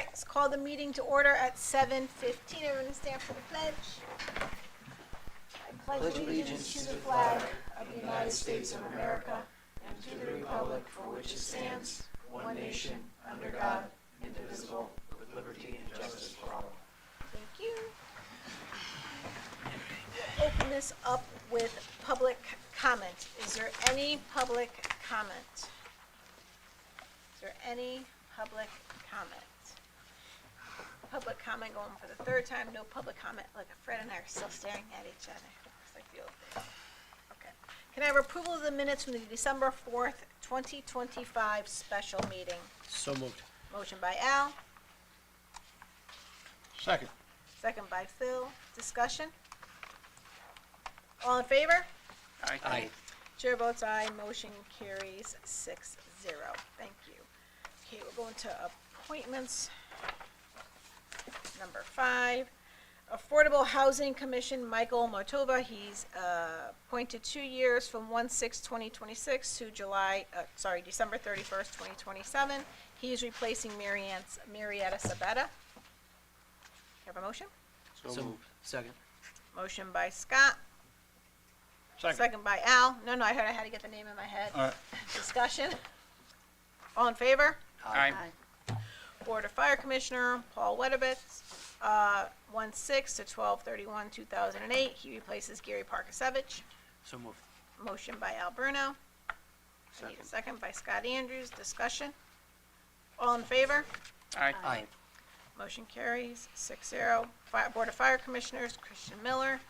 right, let's call the meeting to order at 7:15. Everyone stand for the pledge. I pledge allegiance to the flag of the United States of America and to the republic for which it stands, one nation, under God, indivisible, with liberty and justice for all. Thank you. We'll open this up with public comment. Is there any public comment? Is there any public comment? Public comment going for the third time. No public comment. Look, Fred and I are still staring at each other. It's like the old days. Okay. Can I have approval of the minutes from the December 4th, 2025 special meeting? So moved. Motion by Al, Second. second by Phil. Discussion? All in favor? Aye. Chair votes aye. Motion carries 6-0. Thank you. Okay, we're going to appointments. Number 5, Affordable Housing Commission, Michael Martova. He's appointed 2 years from 1/6/2026 to December 31st, 2027. He's replacing Marietta Sabetta. Have a motion? So moved. Second. Motion by Scott. Second by Al. No, I heard I had to get the name in my head. All right. Discussion? All in favor? Aye. Board of Fire Commissioner, Paul Wedowitz, 1/6 to 12/31/2008. He replaces Gary Parkasevich. So moved. Motion by Al Bruno. I need a second by Scott Andrews. Discussion? All in favor? Aye. Motion carries 6-0. Board of Fire Commissioners, Christian Miller.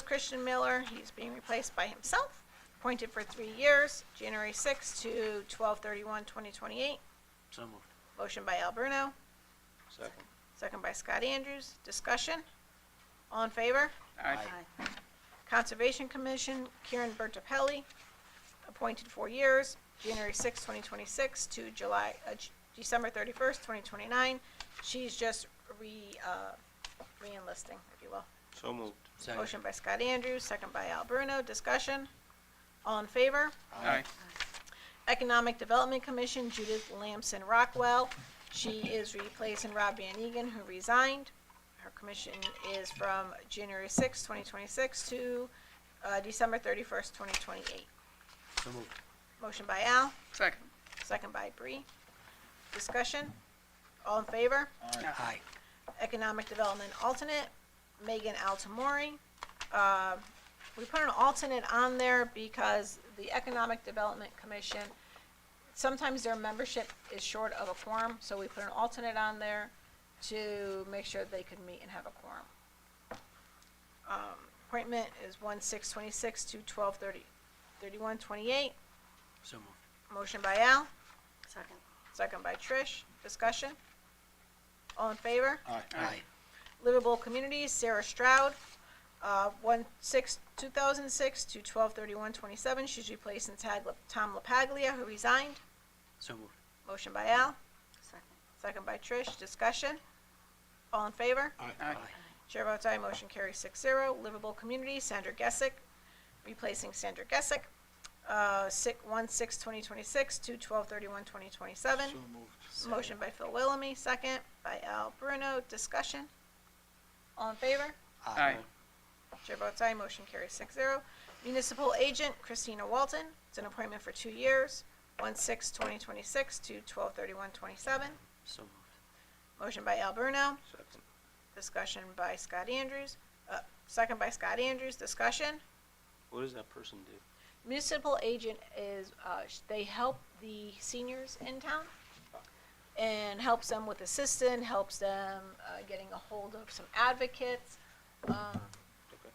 Christian Miller. He's being replaced by himself. Appointed for 3 years, January 6th to 12/31/2028. So moved. Motion by Al Bruno. Second. Second by Scott Andrews. Discussion? All in favor? Aye. Conservation Commission, Kieran Bertapelli, appointed 4 years, January 6, 2026 to December 31st, 2029. She's just re-enlisting, if you will. So moved. Second. Motion by Scott Andrews, second by Al Bruno. Discussion? All in favor? Aye. Economic Development Commission, Judith Lamson Rockwell. She is replacing Rob Van Egan, who resigned. Her commission is from January 6, 2026 to December 31st, 2028. So moved. Motion by Al, Second. second by Bree. Discussion? All in favor? Aye. Economic Development Alternate, Megan Altamori. We put an alternate on there because the Economic Development Commission, sometimes their membership is short of a quorum, so we put an alternate on there to make sure they could meet and have a quorum. Appointment is 1/6/26 to 12/31/28. So moved. Motion by Al, Second. second by Trish. Discussion? All in favor? Aye. Livable Communities, Sarah Stroud, 1/6/2006 to 12/31/27. She's replacing Tom LaPaglia, who resigned. So moved. Motion by Al, Second. second by Trish. Discussion? All in favor? Aye. Chair votes aye. Motion carries 6-0. Livable Communities, Sandra Gessick, replacing Sandra Gessick, 1/6/2026 to 12/31/2027. So moved. Motion by Phil Willamy, second by Al Bruno. Discussion? All in favor? Aye. Chair votes aye. Motion carries 6-0. Municipal Agent, Christina Walton. It's an appointment for 2 years, 1/6/2026 to 12/31/27. So moved. Motion by Al Bruno. Second. Discussion by Scott Andrews. Second by Scott Andrews. Discussion? What does that person do? Municipal Agent is, they help the seniors in town and helps them with assistance, helps them getting a hold of some advocates. Okay.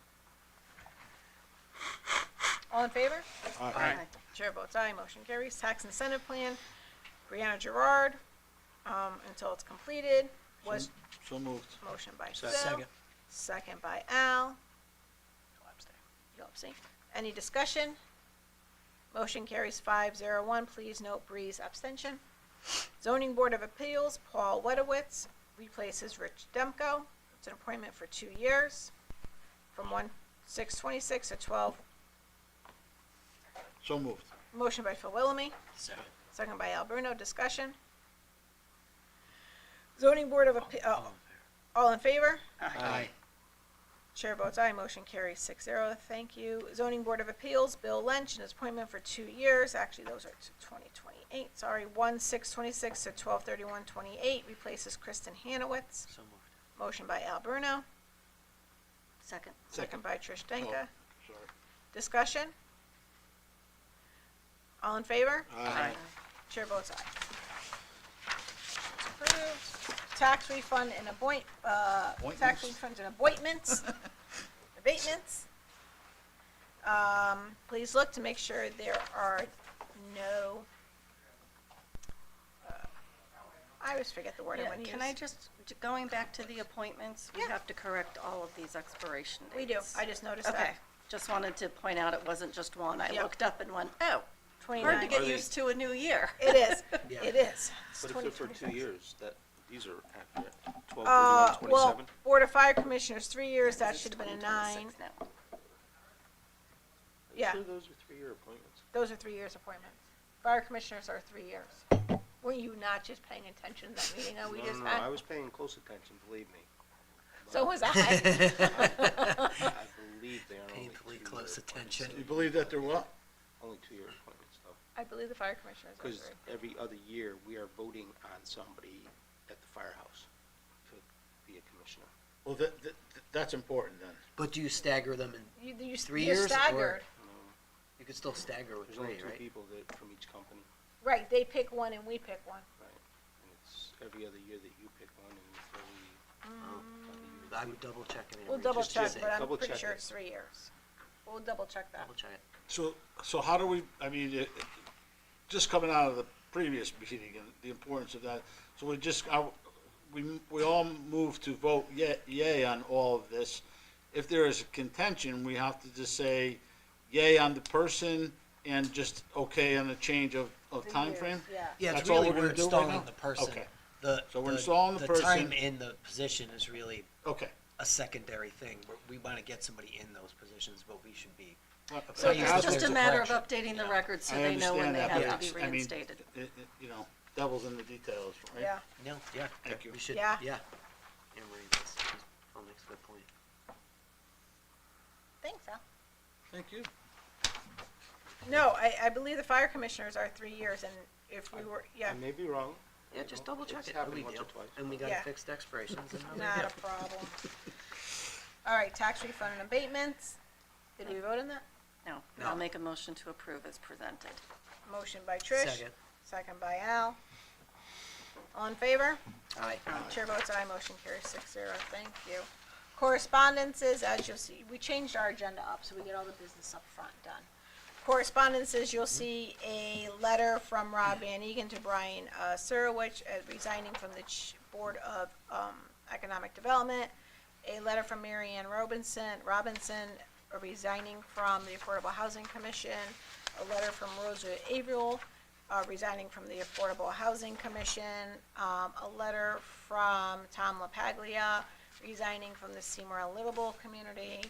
All in favor? Aye. Chair votes aye. Motion carries. Tax Incentive Plan, Brianna Gerard, until it's completed. Was So moved. motion by Phil. Second. Second by Al. You'll abstain. Any discussion? Motion carries 5-0-1. Please note Bree's abstention. Zoning Board of Appeals, Paul Wedowitz replaces Rich Demko. It's an appointment for 2 years, from 1/6/26 to 12. So moved. Motion by Phil Willamy, Second. second by Al Bruno. Discussion. Zoning Board of all in favor? Aye. Chair votes aye, motion carries 6-0. Thank you. Zoning Board of Appeals, Bill Lynch, and his appointment for 2 years. Actually, those are to 2028. Sorry, 1/6/26 to 12/31/28 replaces Kristen Hanowitz. So moved. Motion by Al Bruno, Second. second by Trish Denka. Sorry. Discussion? All in favor? Aye. Chair votes aye. It's approved. Tax refund and tax refunds and appointments, abatements. Please look to make sure there are no, I always forget the word I Yeah, want to use. can I just, going back to the appointments, we Yeah. have to correct all of these expiration dates. We do, I just noticed Okay, that. just wanted to point out it wasn't just one. I Yep. looked up and went, oh, hard to 29. get Are they- used to a new year. It is, Yeah. it is. It's But if they're for 2 2026. years, these are accurate. 12/31/27? Well, Board of Fire Commissioners, 3 years, that It's should have been a 9. 2026 now. Yeah. Sure those are 3-year appointments? Those are 3 years appointments. Fire Commissioners are 3 years. Were you not just paying attention to that meeting that we just No, had? I was paying close attention, believe me. So was I. I believe they are only Painfully 2-year close appointments. attention. You believe that they're what? Only 2-year appointments, though. I believe the Fire Commissioners are Because 3. every other year, we are voting on somebody at the firehouse to be a commissioner. Well, that's important then. But do you stagger them in, You 3 you're years, or- staggered. you could still stagger with There's only 3, 2 right? people that, from each company, Right, they pick one and we pick one. right? And it's every other year that you pick one, and it's every other year. I would double check it. We'll double just check, say- but I'm double pretty check sure it. it's 3 years. We'll double check that. Double check it. So how do we, I mean, just coming out of the previous meeting and the importance of that, so we all move to vote yay on all of this. If there is a contention, we have to just say yay on the person and just okay on the change of The timeframe? years, Yeah. Yeah, it's That's all really, we're we're gonna do right installing now? the person. Okay. The, So we're installing the person. time in the position is really Okay. a secondary thing. We want to get somebody in those positions, but we should be. So Yeah, it's that's just a the matter of correction. updating the Yeah. record so I they know when understand they that, have but to be it's- I mean, reinstated. Devil's in the details, right? Yeah. No, yeah. Thank you. We should, Yeah. yeah. Yeah, Marie, that's, Paul makes a good point. Thanks, Al. Thank you. No, I believe the Fire Commissioners are 3 years, and if we were, yeah, I may be wrong. Yeah, you just know, double check it's it. No happened big once or deal. twice. And we got Yeah. fixed expirations and no big not deal. a problem. All right, tax refund and abatements. Did we vote on that? No, No. I'll make a motion to approve as presented. Motion by Trish. Second. Second by Al. All in favor? Aye. Chair votes aye, motion carries 6-0. Thank you. Correspondences, as you'll see, we changed our agenda up, so we get all the business up front done. Correspondences, you'll see a letter from Rob Van Egan to Brian Surowich resigning from the Board of Economic Development. A letter from Mary Ann Robinson resigning from the Affordable Housing Commission. A letter from Rosa Averill resigning from the Affordable Housing Commission. A letter from Tom LaPaglia resigning from the Seymour Livable Community.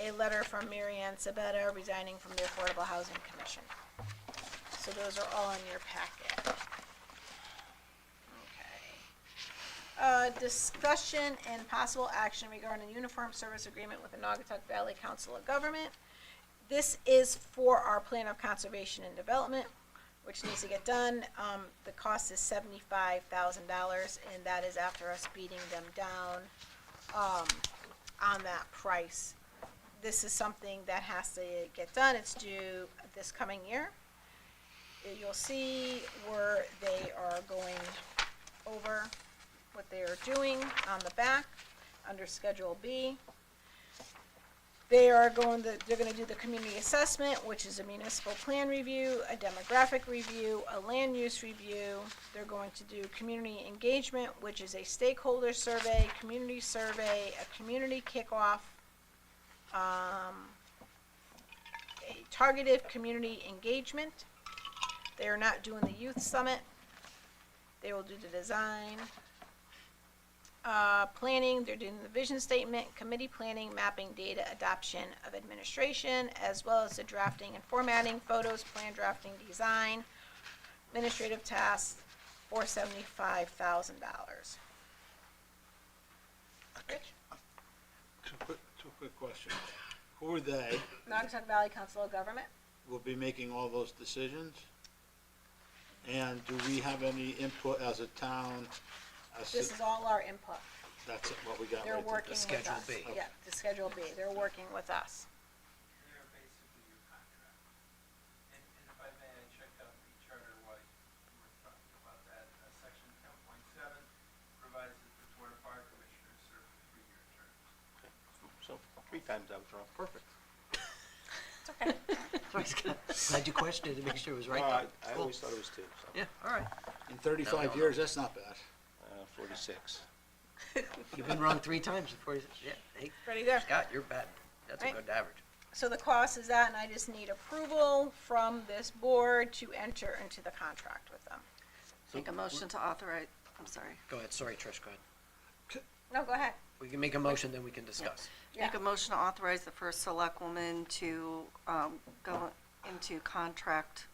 A letter from Mary Ann Sabetta resigning from the Affordable Housing Commission. So those are all in your packet. Okay. Discussion and possible action regarding a uniform service agreement with the Naugatuck Valley Council of Government. This is for our plan of conservation and development, which needs to get done. The cost is $75,000, and that is after us beating them down on that price. This is something that has to get done. It's due this coming year. You'll see where they are going over what they are doing on the back under Schedule B. They're going to do the community assessment, which is a municipal plan review, a demographic review, a land use review. They're going to do community engagement, which is a stakeholder survey, a community kickoff, a targeted community engagement. They are not doing the youth summit. They will do the design. Planning, they're doing the vision statement, committee planning, mapping, data, adoption of administration, as well as the drafting and formatting, photos, plan drafting, design, administrative tasks for $75,000. Two quick questions. Who are they? Naugatuck Valley Council of Government. Will be making all those decisions? And do we have any input as a town? This is all our input. That's what we got They're right there. working with Schedule us. B. Yeah, the Schedule B. They're working with us. They are basically your contract. And if I may, I checked out the charter while you were talking about that. Section 10.7 provides that the Board of Fire Commissioners serve for 3-year terms. So 3 times I was wrong. Perfect. It's okay. Glad you questioned it to make sure it was right. I though. Cool. always thought it was 2, so. Yeah, all right. In 35 years, that's not bad. 46. You've been wrong 3 times before. Yeah, hey, Ready there? Scott, you're bad. That's a Right. good average. So the cost is that, and I just need approval from this board to enter into the contract with them. Make a motion to authorize, I'm sorry. Go ahead, sorry, Trish, go ahead. No, go ahead. We can make a motion, then we can discuss. Yeah. Make a motion to authorize the first selectwoman to go into contract,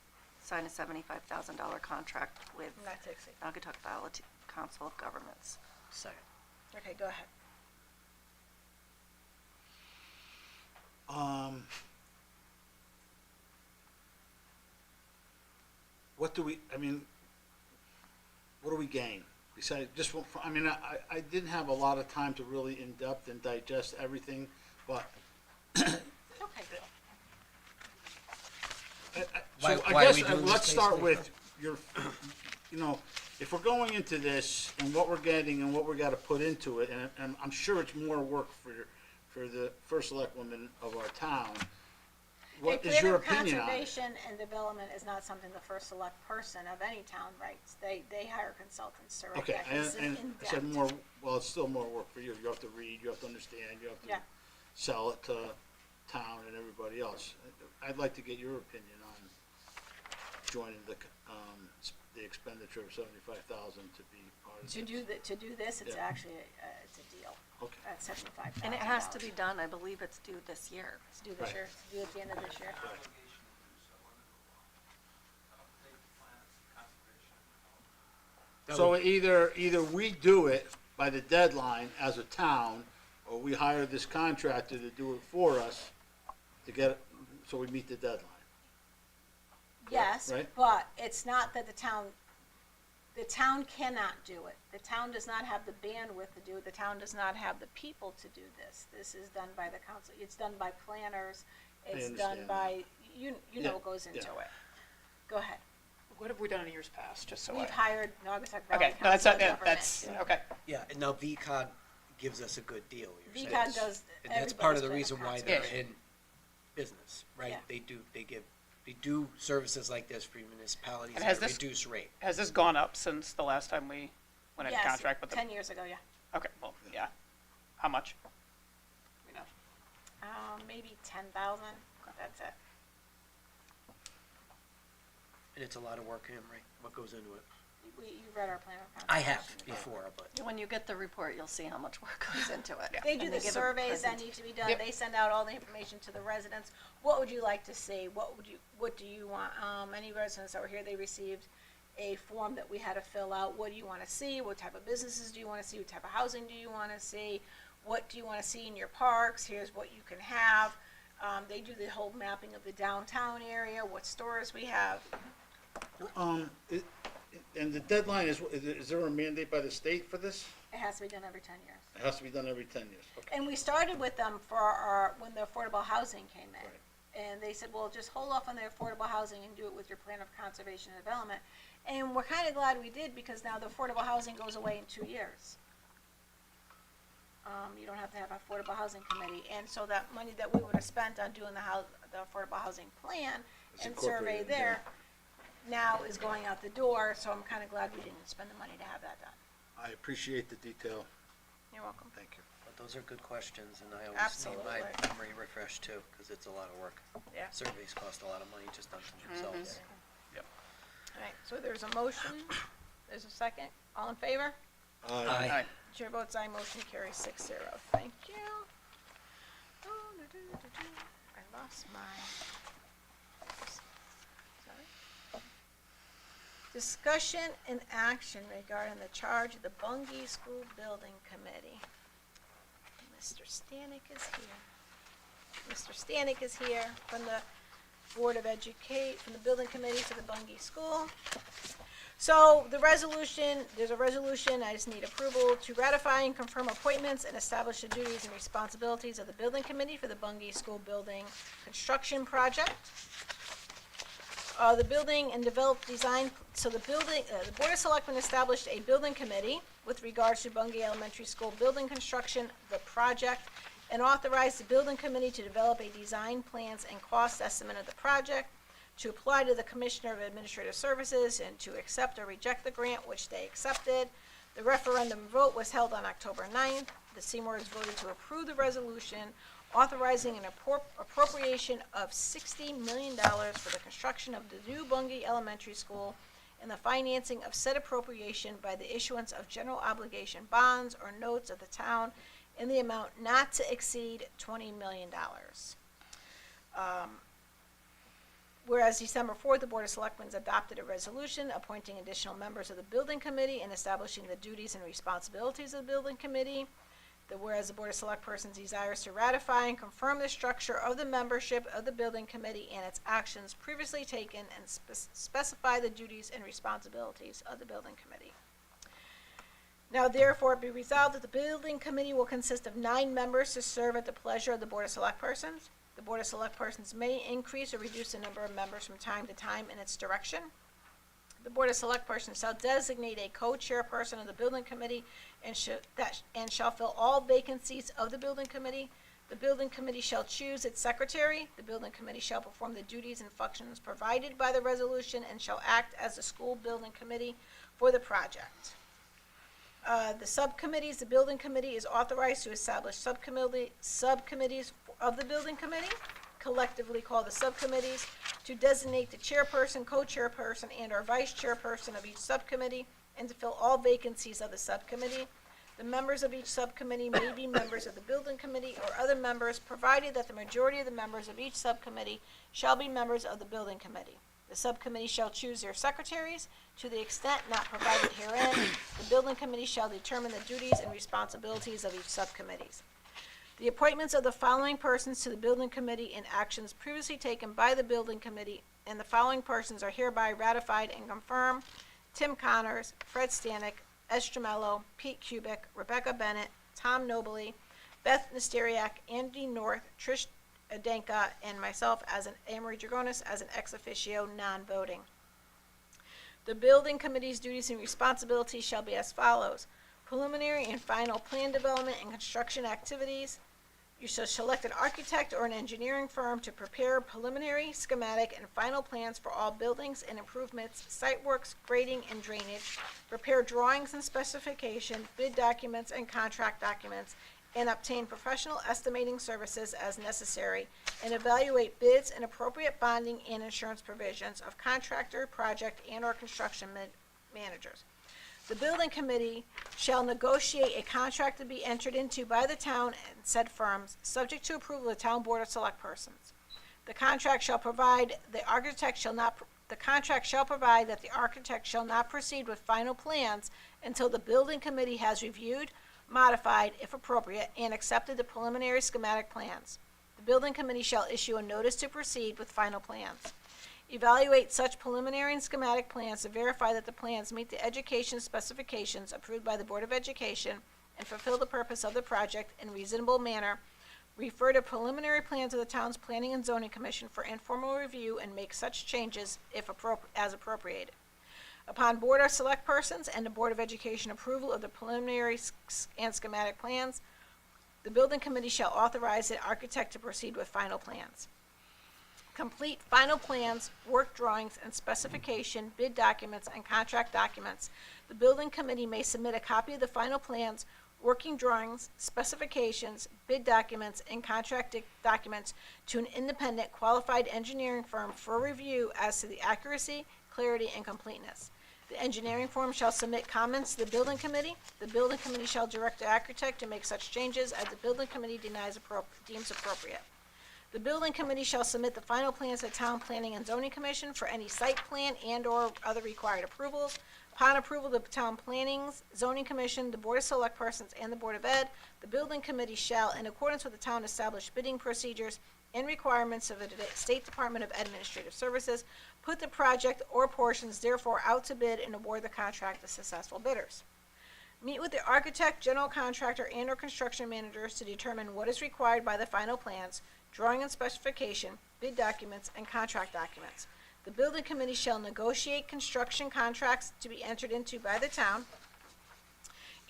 sign a $75,000 contract with Not to exceed. Naugatuck Valley Council of Governments. Second. Okay, go ahead. What do we, I mean, what do we gain? Besides, just, I mean, I didn't have a lot of time to really in-depth and digest everything, but, Okay, Bill. Why- so why I are we guess, doing this let's start basically? with your, you know, if we're going into this and what we're getting and what we gotta put into it, and I'm sure it's more work for the first selectwoman of our town, what is your opinion on it? Conservation and development is not something the first select person of any town writes. They hire consultants to write Okay, that. 'cause it's and I said in-depth. more, well, it's still more work for you. You have to read, you have to understand, you have Yeah. to sell it to town and everybody else. I'd like to get your opinion on joining the expenditure of 75,000 to be part of this. To do this, it's Yeah. actually, it's a deal Okay, at $75,000. And it has to be done, I believe it's due this year. It's due this Right. year, it's due at the end of this year. right. Obligation to do so under the law. Update the plans, conservation. So either we do it by the deadline as a town, or we hire this contractor to do it for us to get, so we meet the deadline. Yes, Right. but it's not that the town cannot do it. The town does not have the bandwidth to do it. The town does not have the people to do this. This is done by the council. It's done by planners. It's done understand by, you know Yeah, what goes into yeah. it. Go ahead. What have we done in years past, just so We've I? hired Naugatuck Valley Okay, no, that's, Council of yeah, Governments. that's, okay. Yeah, and now VCOG gives us a good deal, you're saying. VCOG does And that's part of the everybody's reason plan of why they're conservation. in business, right? Yeah. They do services like this for municipalities And at has a this- reduced rate. Has this gone up since the last time we went into Yes, contract with them? 10 years ago, yeah. Okay, well, yeah. How much? You know, Maybe 10,000, that's it. And it's a lot of work, Anne, right? What goes into it? You've read our plan of conservation. I have before, but When you get the report, you'll see how much work goes into it. Yeah. They do And the give a surveys that present- need to be done, Yep. they send out all the information to the residents. What would you like to see? What do you want? Any residents that were here, they received a form that we had to fill out. What do you wanna see? What type of businesses do you wanna see? What type of housing do you wanna see? What do you wanna see in your parks? Here's what you can have. They do the whole mapping of the downtown area, what stores we have. And the deadline is there a mandate by the state for this? It has to be done every 10 years. It has to be done every 10 years. Okay. And we started with them when the affordable housing came in. And they said, well, just hold off on the affordable housing and do it with your plan of conservation and development. And we're kinda glad we did, because now the affordable housing goes away in 2 years. You don't have to have an affordable housing committee, and so that money that we would've spent on doing the affordable housing plan It's and survey incorporated, there, now is going out the door, so I'm kinda glad we didn't spend the money to have that done. I appreciate the detail. You're welcome. Thank you. but those are good questions, and I always need my Absolutely. memory refreshed too, because it's a lot of work. Yeah. Surveys cost a lot of money just on themselves. Alright, so there's a motion, there's a second, all in favor? Aye. Aye. Chair votes aye, motion carries 6-0. Thank you. Oh, I lost my. Sorry. Discussion and action regarding the charge of the Bungee School Building Committee. Mr. Stanek is here. Mr. Stanek is here from the Board of from the Building Committee for the Bungay School. So the resolution, there's a resolution, I just need approval to ratify and confirm appointments and establish the duties and responsibilities of the Building Committee for the Bungay School Building Construction Project. The building and develop design, so the Board of Selectmen established a building committee with regards to Bungay Elementary School building construction, the project, and authorized the building committee to develop a design plans and cost estimate of the project, to apply to the Commissioner of Administrative Services, and to accept or reject the grant, which they accepted. The referendum vote was held on October 9th. The Seymours voted to approve the resolution authorizing an appropriation of $60 million for the construction of the new Bungay Elementary School and the financing of said appropriation by the issuance of general obligation bonds or notes of the town in the amount not to exceed $20 million. Whereas December 4th, the Board of Selectmen adopted a resolution appointing additional members of the Building Committee and establishing the duties and responsibilities of the Building Committee. Whereas the Board of Selectpersons desires to ratify and confirm the structure of the membership of the Building Committee and its actions previously taken and specify the duties and responsibilities of the Building Committee. Now therefore be resolved that the Building Committee will consist of 9 members to serve at the pleasure of the Board of Selectpersons. The Board of Selectpersons may increase or reduce the number of members from time to time in its direction. The Board of Selectpersons shall designate a co-chairperson of the Building Committee and shall fill all vacancies of the Building Committee. The Building Committee shall choose its secretary. The Building Committee shall perform the duties and functions provided by the resolution and shall act as the school building committee for the project. The subcommittees, the Building Committee is authorized to establish subcommittees of the Building Committee, collectively called the subcommittees, to designate the chairperson, co-chairperson, and or vice chairperson of each subcommittee, and to fill all vacancies of the subcommittee. The members of each subcommittee may be members of the Building Committee or other members, provided that the majority of the members of each subcommittee shall be members of the Building Committee. The subcommittee shall choose their secretaries. To the extent not provided herein, the Building Committee shall determine the duties and responsibilities of each subcommittees. The appointments of the following persons to the Building Committee and actions previously taken by the Building Committee, and the following persons are hereby ratified and confirmed: Tim Connors, Fred Stanek, Estramello, Pete Kubik, Rebecca Bennett, Tom Nobley, Beth Nesteriak, Andy North, Trish Adenka, and myself as an Amory Dragonis as an ex officio non-voting. The Building Committee's duties and responsibilities shall be as follows: preliminary and final plan development and construction activities. You shall select an architect or an engineering firm to prepare preliminary, schematic, and final plans for all buildings and improvements, site works, grading, and drainage. Prepare drawings and specification, bid documents, and contract documents, and obtain professional estimating services as necessary, and evaluate bids and appropriate bonding and insurance provisions of contractor, project, and/or construction managers. The Building Committee shall negotiate a contract to be entered into by the town and said firms, subject to approval of the town Board of Selectpersons. The contract shall provide the architect shall not proceed with final plans until the Building Committee has reviewed, modified, if appropriate, and accepted the preliminary schematic plans. The Building Committee shall issue a notice to proceed with final plans. Evaluate such preliminary and schematic plans to verify that the plans meet the education specifications approved by the Board of Education and fulfill the purpose of the project in a reasonable manner. Refer to preliminary plans of the town's Planning and Zoning Commission for informal review and make such changes as appropriated. Upon Board of Selectpersons and the Board of Education approval of the preliminary and schematic plans, the Building Committee shall authorize the architect to proceed with final plans. Complete final plans, work drawings, and specification, bid documents, and contract documents. The Building Committee may submit a copy of the final plans, working drawings, specifications, bid documents, and contract documents to an independent qualified engineering firm for review as to the accuracy, clarity, and completeness. The engineering firm shall submit comments to the Building Committee. The Building Committee shall direct the architect to make such changes as the Building Committee deems appropriate. The Building Committee shall submit the final plans to the Town Planning and Zoning Commission for any site plan and/or other required approvals. Upon approval of the Town Planning's Zoning Commission, the Board of Select Persons, and the Board of Ed, the Building Committee shall, in accordance with the town established bidding procedures and requirements of the State Department of Administrative Services, put the project or portions therefore out to bid and award the contract to successful bidders. Meet with the architect, general contractor, and/or construction managers to determine what is required by the final plans, drawing and specification, bid documents, and contract documents. The building committee shall negotiate construction contracts to be entered into by the town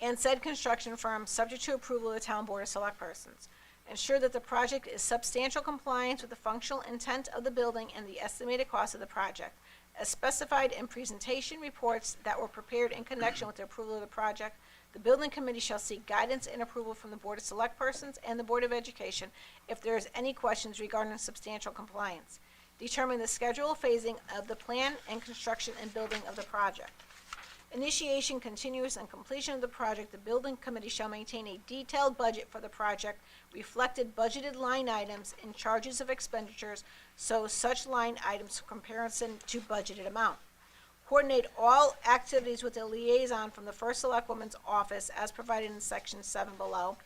and said construction firm, subject to approval of the town board of select persons. Ensure that the project is substantial compliance with the functional intent of the building and the estimated cost of the project, as specified in presentation reports that were prepared in connection with the approval of the project. The building committee shall seek guidance and approval from the Board of Select Persons and the Board of Education if there is any questions regarding substantial compliance. Determine the schedule, phasing of the plan and construction and building of the project. Initiation, continuous, and completion of the project, the building committee shall maintain a detailed budget for the project, reflected budgeted line items and charges of expenditures, so such line items comparison to budgeted amount. Coordinate all activities with a liaison from the first selectwoman's office as provided in section 7 below.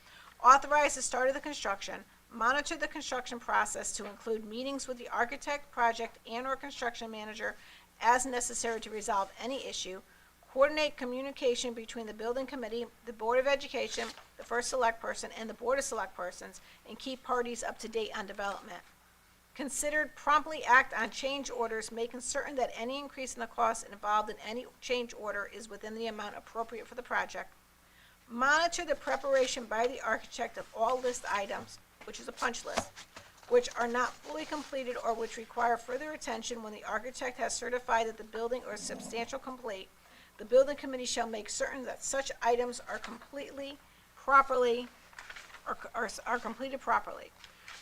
Authorize the start of the construction. Monitor the construction process to include meetings with the architect, project, and/or construction manager as necessary to resolve any issue. Coordinate communication between the building committee, the Board of Education, the first select person, and the Board of Select Persons, and keep parties up to date on development. Consider promptly act on change orders, making certain that any increase in the cost involved in any change order is within the amount appropriate for the project. Monitor the preparation by the architect of all list items, which is a punch list, which are not fully completed or which require further attention when the architect has certified that the building is substantial complete. The building committee shall make certain that such items are completed properly.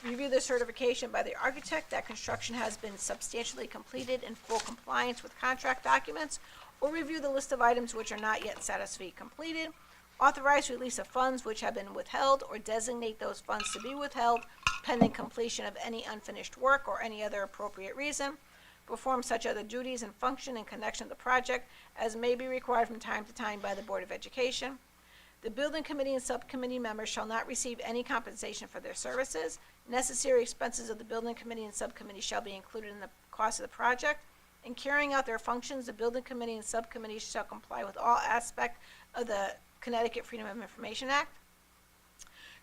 Review the certification by the architect that construction has been substantially completed in full compliance with contract documents, or review the list of items which are not yet satisfactorily completed. Authorize release of funds which have been withheld, or designate those funds to be withheld pending completion of any unfinished work or any other appropriate reason. Perform such other duties and function in connection with the project as may be required from time to time by the Board of Education. The building committee and subcommittee members shall not receive any compensation for their services. Necessary expenses of the building committee and subcommittee shall be included in the cost of the project. In carrying out their functions, the building committee and subcommittee shall comply with all aspects of the Connecticut Freedom of Information Act.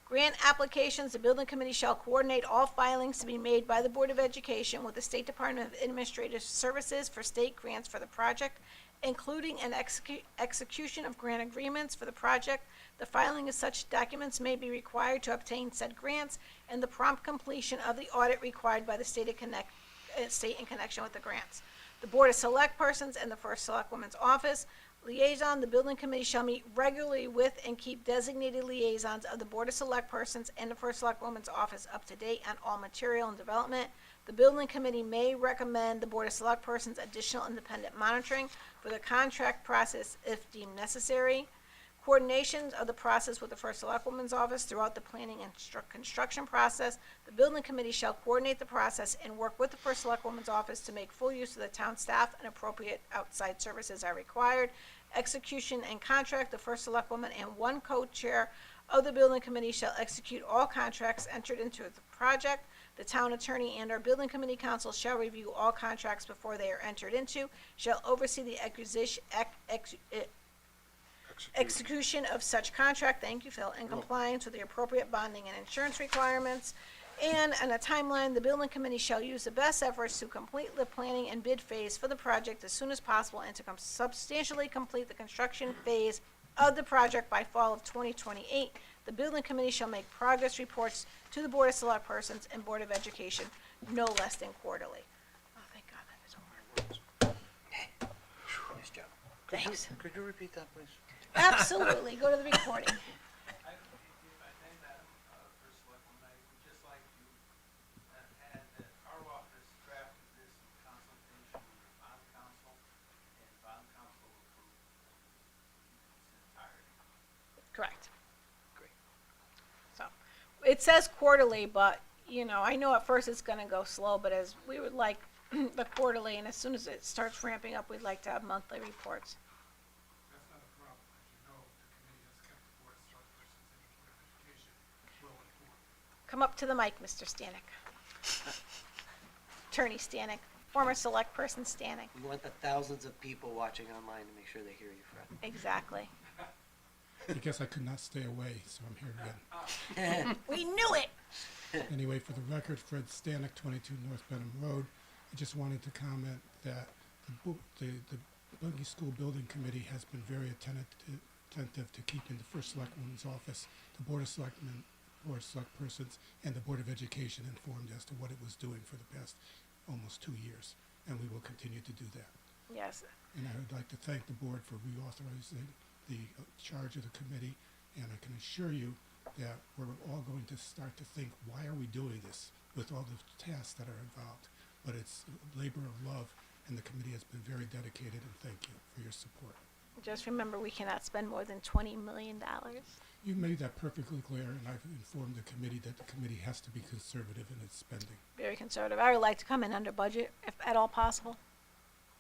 Grant applications, the building committee shall coordinate all filings to be made by the Board of Education with the State Department of Administrative Services for state grants for the project, including an execution of grant agreements for the project. The filing of such documents may be required to obtain said grants, and the prompt completion of the audit required by the state in connection with the grants. The Board of Select Persons and the First Selectwoman's Office. Liaison, the building committee shall meet regularly with and keep designated liaisons of the Board of Select Persons and the First Selectwoman's Office up to date on all material and development. The building committee may recommend the Board of Select Persons additional independent monitoring for the contract process if deemed necessary. Coordination of the process with the First Selectwoman's Office throughout the planning and construction process. The building committee shall coordinate the process and work with the First Selectwoman's Office to make full use of the town staff and appropriate outside services are required. Execution and contract, the First Selectwoman and one co-chair of the building committee shall execute all contracts entered into the project. The town attorney and our building committee council shall review all contracts before they are entered into, shall oversee the execution of such contract, thank you, Phil, in compliance with the appropriate bonding and insurance requirements. And on a timeline, the building committee shall use the best efforts to complete the planning and bid phase for the project as soon as possible and to substantially complete the construction phase of the project by fall of 2028. The building committee shall make progress reports to the Board of Select Persons and Board of Education no less than quarterly. Oh, thank God, that is over. Nice job. Thanks. Could you repeat that, please? Absolutely, go to the recording. If I may, Madam First Selectwoman, I would just like to add that our office drafted this in consultation with bond counsel, and bond counsel approved its entirety. Correct. Great. So, it says quarterly, but, you know, I know at first it's gonna go slow, but as we would like the quarterly, and as soon as it starts ramping up, we'd like to have monthly reports. Come up to the mic, Mr. Stanek. Attorney Stanek, former select person Stanek. We want the thousands of people watching online to make sure they hear you, Fred. Exactly. I guess I could not stay away, so I'm here again. We knew it. Anyway, for the record, Fred Stanek, 22 North Benham Road. I just wanted to comment that the Buggy School Building Committee has been very attentive to keeping the First Selectwoman's office, the Board of Selectmen, Board of Select Persons, and the Board of Education informed as to what it was doing for the past almost 2 years, and we will continue to do that. Yes. And I would like to thank the board for reauthorizing the charge of the committee, and I can assure you that we're all going to start to think, why are we doing this with all the tasks that are involved? But it's a labor of love, and the committee has been very dedicated, and thank you for your support. Just remember, we cannot spend more than $20 million. You made that perfectly clear, and I've informed the committee that the committee has to be conservative in its spending. Very conservative. I would like to come in under budget, if at all possible.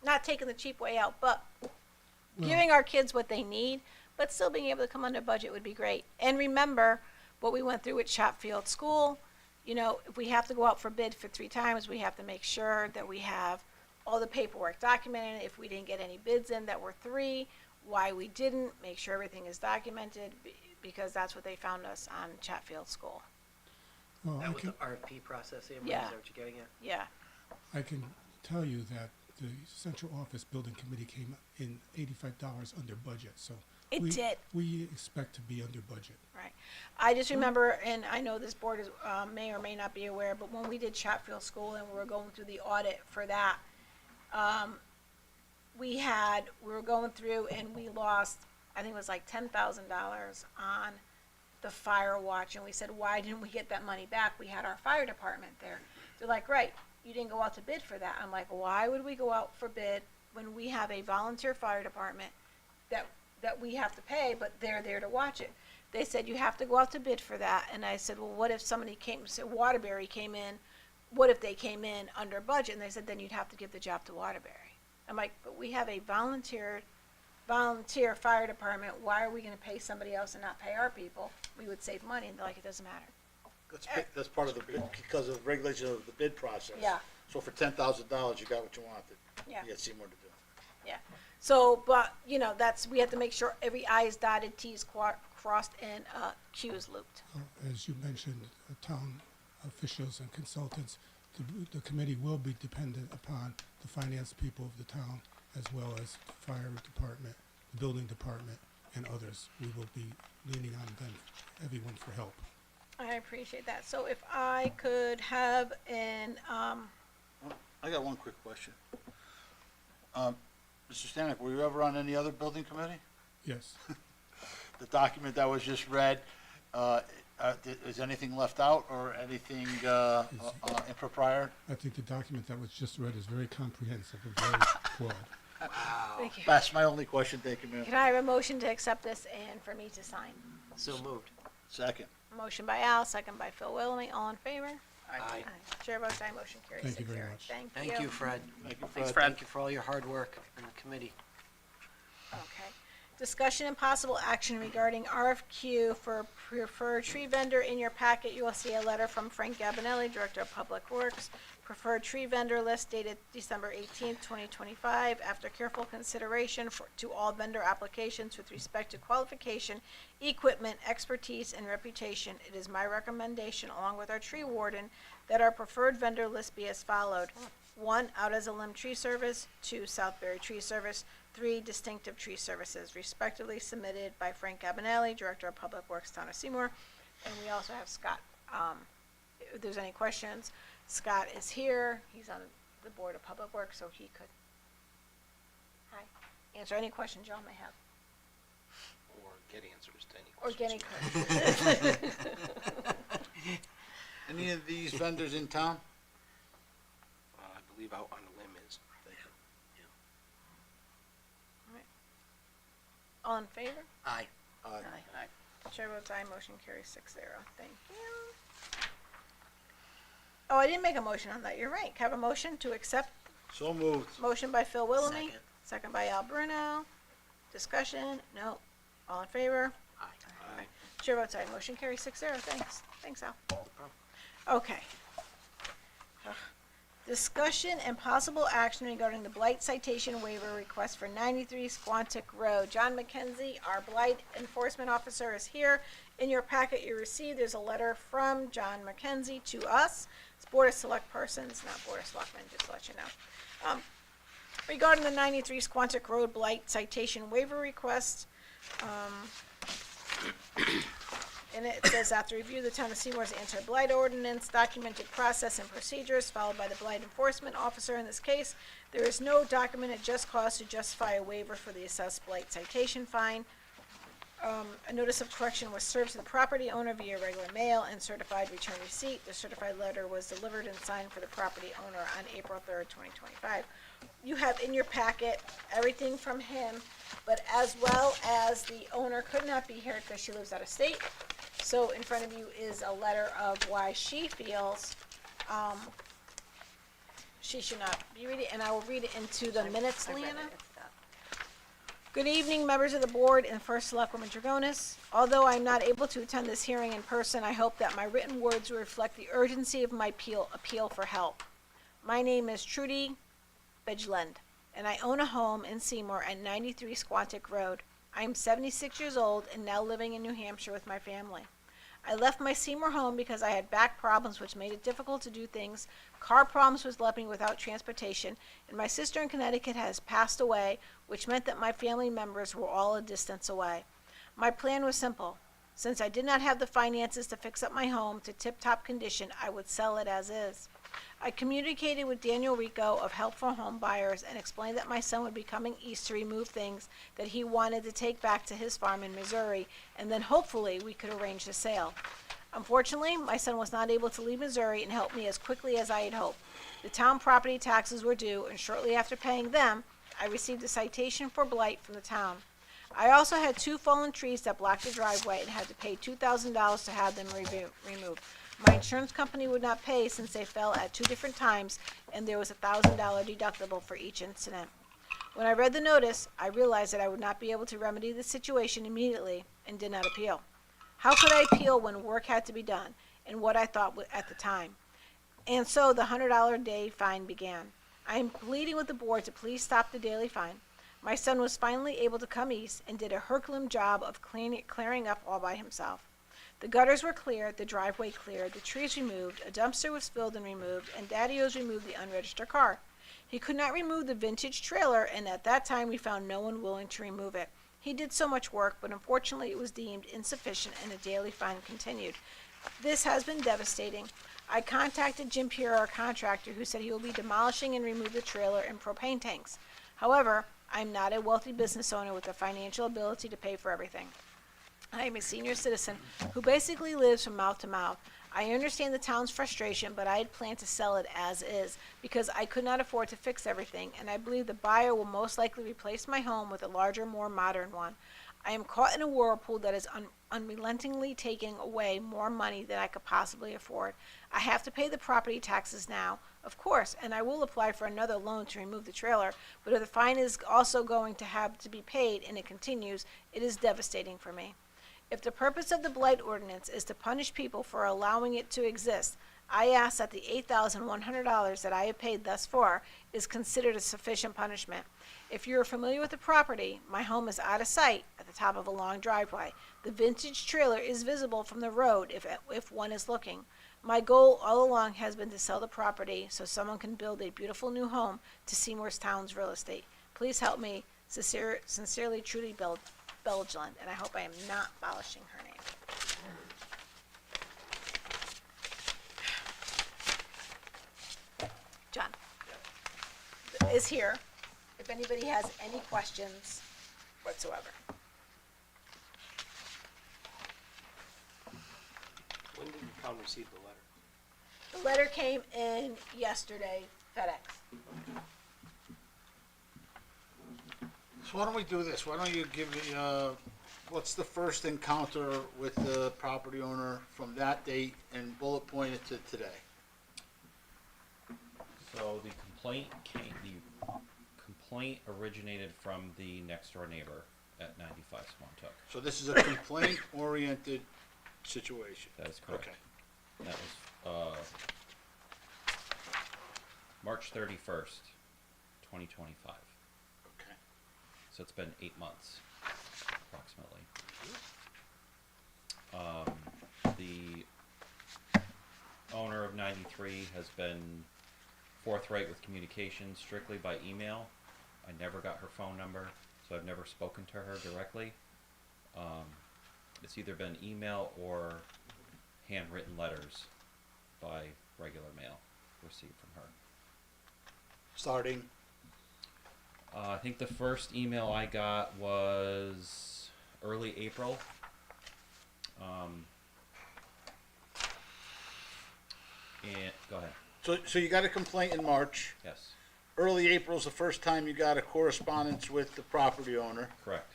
Not taking the cheap way out, but giving our kids what they need, but still being able to come under budget would be great. And remember what we went through with Shopfield School. You know, if we have to go out for bid for 3 times, we have to make sure that we have all the paperwork documented. If we didn't get any bids in that were 3, why we didn't, make sure everything is documented, because that's what they found us on Chatfield School. Well, That was the RFP process, Amber, Yeah. is that what you're getting at? Yeah. I can tell you that the Central Office Building Committee came in $85 under budget, so. It did. We expect to be under budget. Right. I just remember, and I know this board is, may or may not be aware, but when we did Chatfield School and we were going through the audit for that, we were going through and we lost, I think it was like $10,000 on the fire watch. And we said, why didn't we get that money back? We had our fire department there. They're like, right, you didn't go out to bid for that. I'm like, why would we go out for bid when we have a volunteer fire department that we have to pay, but they're there to watch it? They said, you have to go out to bid for that. And I said, well, what if somebody Waterbury came in, what if they came in under budget? And they said, then you'd have to give the job to Waterbury. I'm like, but we have a volunteer fire department. Why are we gonna pay somebody else and not pay our people? We would save money. And they're like, it doesn't matter. That's part of the bid, because of the regulation of the bid process. Yeah. So for $10,000, you got what you wanted. Yeah. You had Seymour to do. Yeah. So, but, you know, we have to make sure every I is dotted, T is crossed, and Q is looped. As you mentioned, town officials and consultants, the committee will be dependent upon the finance people of the town, as well as the fire department, the building department, and others. We will be leaning on them, everyone, for help. I appreciate that. So if I could have I got one quick question. Mr. Stanek, were you ever on any other building committee? Yes. The document that was just read, is anything left out or anything impropriety? I think the document that was just read is very comprehensive and very broad. thank you. That's my only question. Thank you, ma'am. Can I have a motion to accept this and for me to sign? So moved. Second. Motion by Al, second by Phil Willoughby. All in favor? Aye. Chair votes aye, motion carries Thank you 6-0. very much. Thank you, Fred. Thank you, Thanks, Fred. Fred. Thank you for all your hard work in the committee. Okay. Discussion and possible action regarding RFQ for preferred tree vendor. In your packet, you will see a letter from Frank Gabinelli, Director of Public Works. Preferred tree vendor list dated December 18th, 2025. After careful consideration to all vendor applications with respect to qualification, equipment, expertise, and reputation, it is my recommendation, along with our tree warden, that our preferred vendor list be as followed. 1, Out as a Limb Tree Service. 2, Southbury Tree Service. 3, Distinctive Tree Services, respectively submitted by Frank Gabinelli, Director of Public Works, Town of Seymour. And we also have Scott. If there's any questions, Scott is here. He's on the Board of Public Works, so he could answer any questions y'all may have. Or get answers to any Or questions. get any questions. Any of these vendors in town? I believe out on the limb is. All in favor? Aye. Aye. Chair votes aye, motion carries 6-0. Thank you. Oh, I didn't make a motion on that. You're right. Can I have a motion to accept? So moved. Motion by Phil Willoughby. Second. Second by Al Bruno. Discussion? No. All in favor? Aye. Aye. Chair votes aye, motion carries 6-0. Thanks, Al. Okay. Ugh. Discussion and possible action regarding the blight citation waiver request for 93 Squantic Road. John McKenzie, our blight enforcement officer, is here. In your packet you received, there's a letter from John McKenzie to us. It's Board of Select Persons, not Board of Selectmen, just to let you know. Regarding the 93 Squantic Road blight citation waiver request, and it says, after review, the town of Seymour's anti-blight ordinance, documented process and procedures followed by the blight enforcement officer in this case, there is no documented just cause to justify a waiver for the assessed blight citation fine. A notice of correction was served to the property owner via regular mail and certified return receipt. The certified letter was delivered and signed for the property owner on April 3rd, 2025. You have in your packet everything from him, but as well as the owner could not be here because she lives out of state. So in front of you is a letter of why she feels she should not be reading, and I will read it into the minutes, I read it, Leanna. it's that. Good evening, members of the board and First Selectwoman Dragonis. Although I'm not able to attend this hearing in person, I hope that my written words will reflect the urgency of my appeal for help. My name is Trudy Bidgeland, and I own a home in Seymour at 93 Squantic Road. I am 76 years old and now living in New Hampshire with my family. I left my Seymour home because I had back problems which made it difficult to do things, car problems which left me without transportation, and my sister in Connecticut has passed away, which meant that my family members were all a distance away. My plan was simple. Since I did not have the finances to fix up my home to tip-top condition, I would sell it as is. I communicated with Daniel Rico of Helpful Home Buyers and explained that my son would be coming east to remove things that he wanted to take back to his farm in Missouri, and then hopefully we could arrange the sale. Unfortunately, my son was not able to leave Missouri and help me as quickly as I had hoped. The town property taxes were due, and shortly after paying them, I received a citation for blight from the town. I also had 2 fallen trees that blocked the driveway and had to pay $2,000 to have them removed. My insurance company would not pay since they fell at 2 different times, and there was a $1,000 deductible for each incident. When I read the notice, I realized that I would not be able to remedy the situation immediately and did not appeal. How could I appeal when work had to be done, and what I thought at the time? And so the $100 a day fine began. I am pleading with the board to please stop the daily fine. My son was finally able to come east and did a Herculean job of clearing up all by himself. The gutters were cleared, the driveway cleared, the trees removed, a dumpster was filled and removed, and Daddy-O's removed the unregistered car. He could not remove the vintage trailer, and at that time we found no one willing to remove it. He did so much work, but unfortunately it was deemed insufficient and the daily fine continued. This has been devastating. I contacted Jim Pierre, our contractor, who said he will be demolishing and remove the trailer and propane tanks. However, I'm not a wealthy business owner with the financial ability to pay for everything. I am a senior citizen who basically lives from mouth to mouth. I understand the town's frustration, but I had planned to sell it as is because I could not afford to fix everything, and I believe the buyer will most likely replace my home with a larger, more modern one. I am caught in a whirlpool that is unrelentingly taking away more money than I could possibly afford. I have to pay the property taxes now, of course, and I will apply for another loan to remove the trailer, but if the fine is also going to have to be paid and it continues, it is devastating for me. If the purpose of the blight ordinance is to punish people for allowing it to exist, I ask that the $8,100 that I have paid thus far is considered a sufficient punishment. If you are familiar with the property, my home is out of sight at the top of a long driveway. The vintage trailer is visible from the road if one is looking. My goal all along has been to sell the property so someone can build a beautiful new home to Seymour's Town's real estate. Please help me. Sincerely, Trudy Belgeland, and I hope I am not abolishing her name. John is here if anybody has any questions whatsoever. When did the town receive the letter? The letter came in yesterday, FedEx. So why don't we do this? Why don't you give me, what's the first encounter with the property owner from that date and bullet point it to today? So the complaint originated from the next door neighbor. at 95 Swantuck. So this is a complaint-oriented situation? That is correct. Okay. That was March 31st, 2025. Okay. So it's been 8 months, approximately. The owner of 93 has been forthright with communication strictly by email. I never got her phone number, so I've never spoken to her directly. It's either been email or handwritten letters by regular mail received from her. Starting, I think the first email I got was early April. And go ahead. so you got a complaint in March. Yes, Early April's the first time you got a correspondence with the property owner, correct.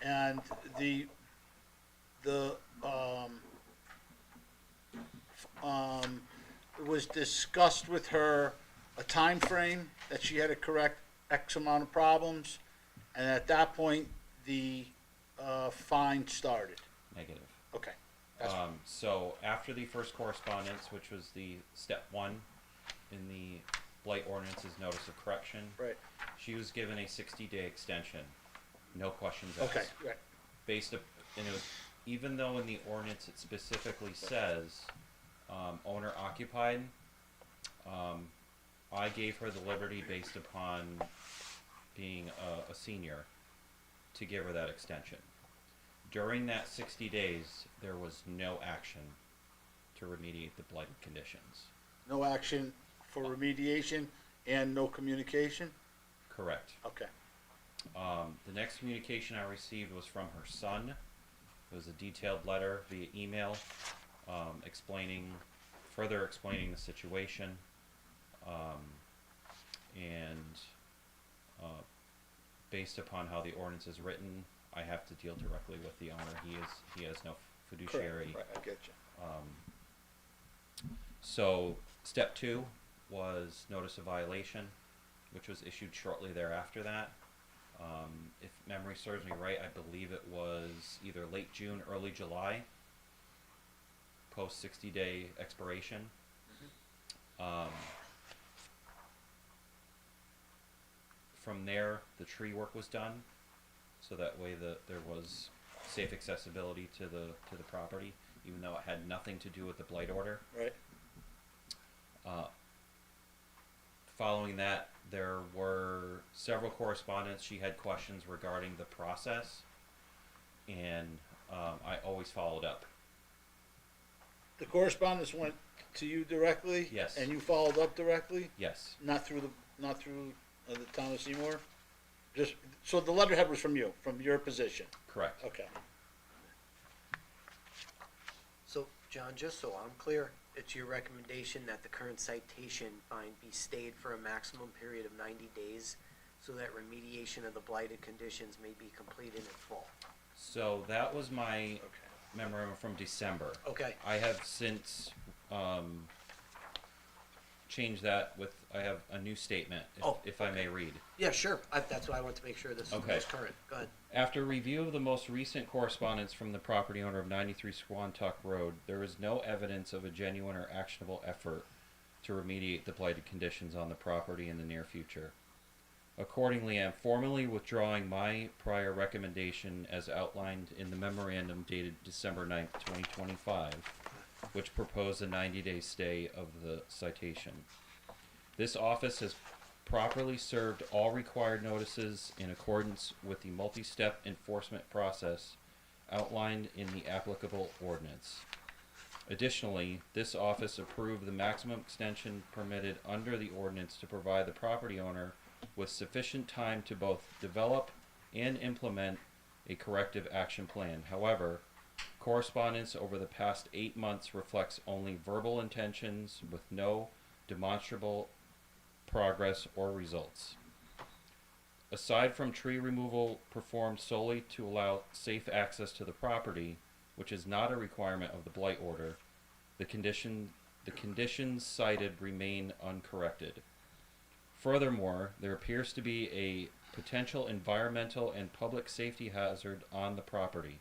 and it was discussed with her a time frame that she had to correct X amount of problems, and at that point, the fine started. Negative. Okay. That's So after the first correspondence, which was the step 1 in the blight ordinance's notice of correction, right. she was given a 60-day extension, no questions asked. Okay, right. And it was, even though in the ordinance it specifically says owner occupied, I gave her the liberty based upon being a senior to give her that extension. During that 60 days, there was no action to remediate the blighted conditions. No action for remediation and no communication? Correct. Okay. The next communication I received was from her son. It was a detailed letter via email, further explaining the situation, and based upon how the ordinance is written, I have to deal directly with the owner. He has no fiduciary. Correct. Right, I get you. So step 2 was notice of violation, which was issued shortly thereafter that. If memory serves me right, I believe it was either late June, early July, post 60-day expiration. From there, the tree work was done, so that way there was safe accessibility to the property, even though it had nothing to do with the blight order. Right. Following that, there were several correspondence. She had questions regarding the process, and I always followed up. The correspondence went to you directly? Yes. And you followed up directly? Yes, Not through the town of Seymour? Just, so the letterhead was from you, from your position? correct. Okay. So, John, just so I'm clear, it's your recommendation that the current citation fine be stayed for a maximum period of 90 days so that remediation of the blighted conditions may be completed in full? So that was my Okay. memorandum from December. Okay. I have since changed that with, I have a new statement, if I may read. Yeah, sure. That's why I want to make sure this is Okay. most current. Go ahead. After review of the most recent correspondence from the property owner of 93 Squantuck Road, there is no evidence of a genuine or actionable effort to remediate the blighted conditions on the property in the near future. Accordingly, I am formally withdrawing my prior recommendation as outlined in the memorandum dated December 9th, 2025, which proposed a 90-day stay of the citation. This office has properly served all required notices in accordance with the multi-step enforcement process outlined in the applicable ordinance. Additionally, this office approved the maximum extension permitted under the ordinance to provide the property owner with sufficient time to both develop and implement a corrective action plan. However, correspondence over the past 8 months reflects only verbal intentions with no demonstrable progress or results. Aside from tree removal performed solely to allow safe access to the property, which is not a requirement of the blight order, the conditions cited remain uncorrected. Furthermore, there appears to be a potential environmental and public safety hazard on the property.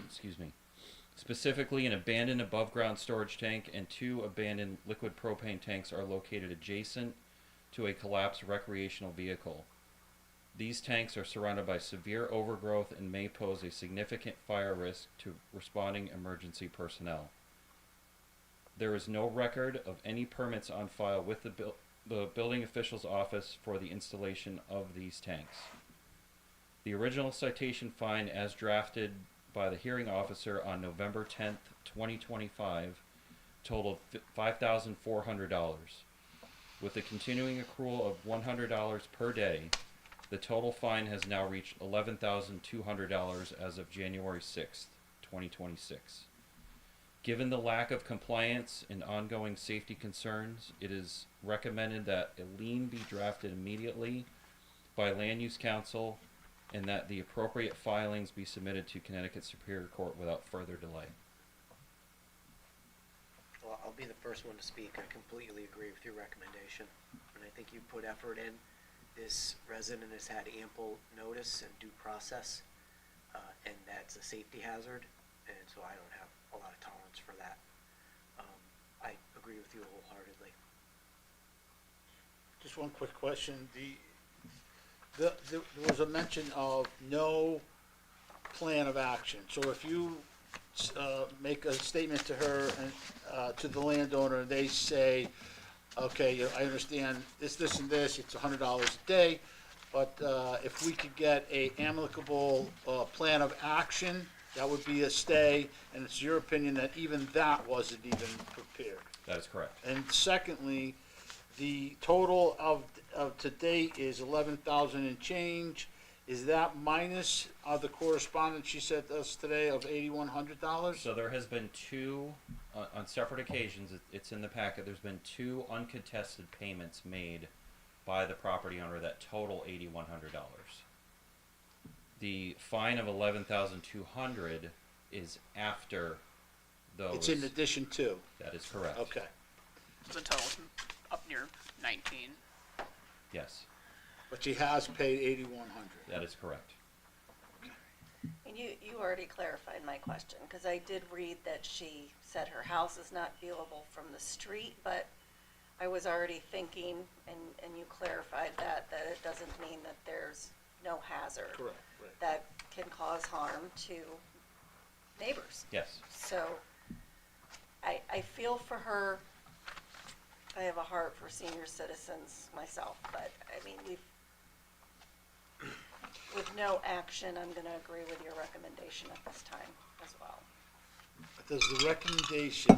Excuse me. Specifically, an abandoned above-ground storage tank and 2 abandoned liquid propane tanks are located adjacent to a collapsed recreational vehicle. These tanks are surrounded by severe overgrowth and may pose a significant fire risk to responding emergency personnel. There is no record of any permits on file with the building official's office for the installation of these tanks. The original citation fine as drafted by the hearing officer on November 10th, 2025 totaled $5,400. With the continuing accrual of $100 per day, the total fine has now reached $11,200 as of January 6th, 2026. Given the lack of compliance and ongoing safety concerns, it is recommended that a lien be drafted immediately by Land Use Council and that the appropriate filings be submitted to Connecticut Superior Court without further delay. Well, I'll be the first one to speak. I completely agree with your recommendation, and I think you put effort in. This resident has had ample notice and due process, and that's a safety hazard, and so I don't have a lot of tolerance for that. I agree with you wholeheartedly. Just one quick question. There was a mention of no plan of action. So if you make a statement to her and to the landowner, and they say, okay, I understand this, and this, it's $100 a day, but if we could get a amicable plan of action, that would be a stay, and it's your opinion that even that wasn't even prepared. That is correct. And secondly, the total of to date is 11,000 and change. Is that minus the correspondence she sent us today of $8,100? So there has been 2, on separate occasions, it's in the packet, there's been 2 uncontested payments made by the property owner that total $8,100. The fine of $11,200 is after those. It's in addition to. That is correct. Okay. The total's up near 19. Yes, But she has paid $8,100. that is correct. And you already clarified my question, because I did read that she said her house is not viewable from the street, but I was already thinking, and you clarified that it doesn't mean that there's no hazard. Correct, right. That can cause harm to neighbors. Yes. So I feel for her. I have a heart for senior citizens myself, but I mean, with no action, I'm gonna agree with your recommendation at this time as well. Does the recommendation,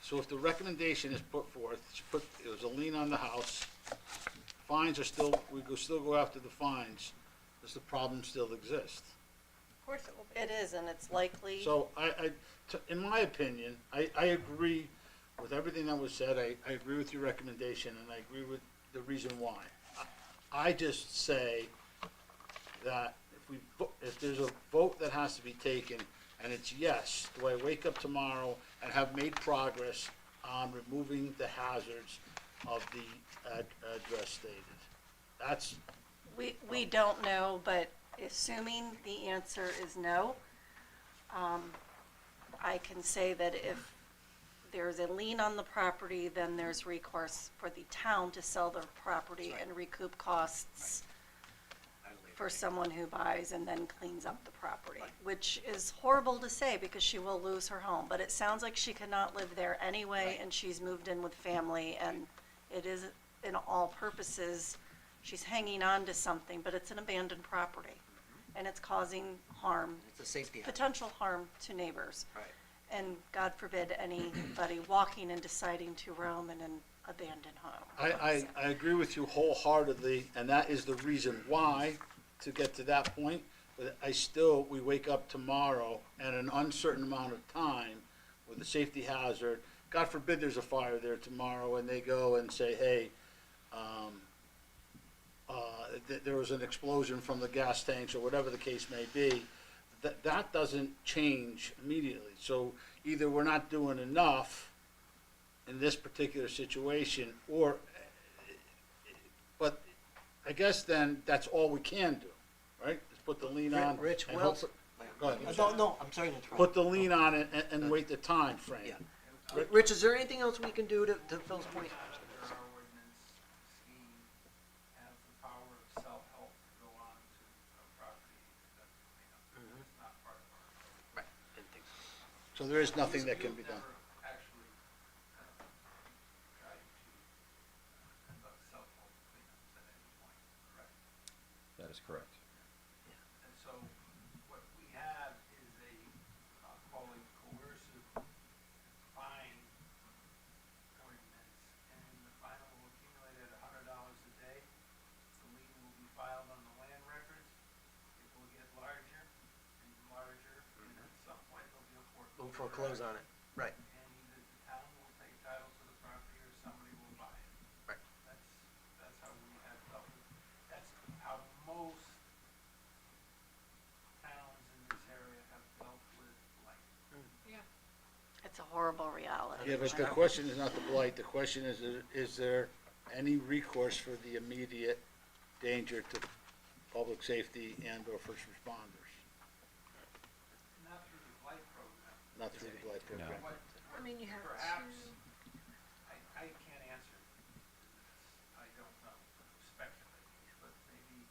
so if the recommendation is put forth, it was a lien on the house, fines are still, we go still go after the fines, does the problem still exist? Of course it will be. It is, and it's likely. So in my opinion, I agree with everything that was said. I agree with your recommendation, and I agree with the reason why. I just say that if there's a vote that has to be taken, and it's yes, do I wake up tomorrow and have made progress on removing the hazards of the address stated? That's, We don't know, but assuming the answer is no, I can say that if there's a lien on the property, then there's recourse for the town to sell the property and recoup costs for someone who buys and then cleans up the property, which is horrible to say because she will lose her home. But it sounds like she cannot live there anyway, and she's moved in with family, and it is, in all purposes, she's hanging on to something, but it's an abandoned property, and it's causing harm, It's a safety hazard. potential harm to neighbors. Right. And God forbid anybody walking and deciding to roam in an abandoned home. I agree with you wholeheartedly, and that is the reason why, to get to that point. But we wake up tomorrow at an uncertain amount of time with a safety hazard. God forbid there's a fire there tomorrow, and they go and say, hey, there was an explosion from the gas tanks, or whatever the case may be. That doesn't change immediately. So either we're not doing enough, in this particular situation, or, but I guess then that's all we can do, right? Is put the lien on. Rich, and well, hope- Go ahead. I'm don't, no, I'm sorry to interrupt. Put the lien on it and wait the time frame. Yeah. Rich, is there anything else we can do to Phil's point? Under our ordinance scheme, have the power of self-help to go on to a property that's clean up. It's not part of our code. Right, didn't think so. So there is nothing that can be done. We've never actually tried to conduct self-help cleanups at any point, correct? That is correct. And so what we have is a, I'll call it coercive fine ordinance, and the fine will accumulate at $100 a day. The lien will be filed on the land records. It will get larger and larger, and at some point there'll be a We'll foreclosure. foreclose on it, right, And either the town will take title to the property or somebody will buy it. right. That's how we have dealt with, that's how most towns in this area have dealt with blight. It's a horrible reality. Yeah, but the question is not the blight, the question is there any recourse for the immediate danger to public safety and or first responders? Not through the blight program. Not through the blight program. What, I mean, you have perhaps, two, I can't answer this, I don't know, I'm speculating, but maybe,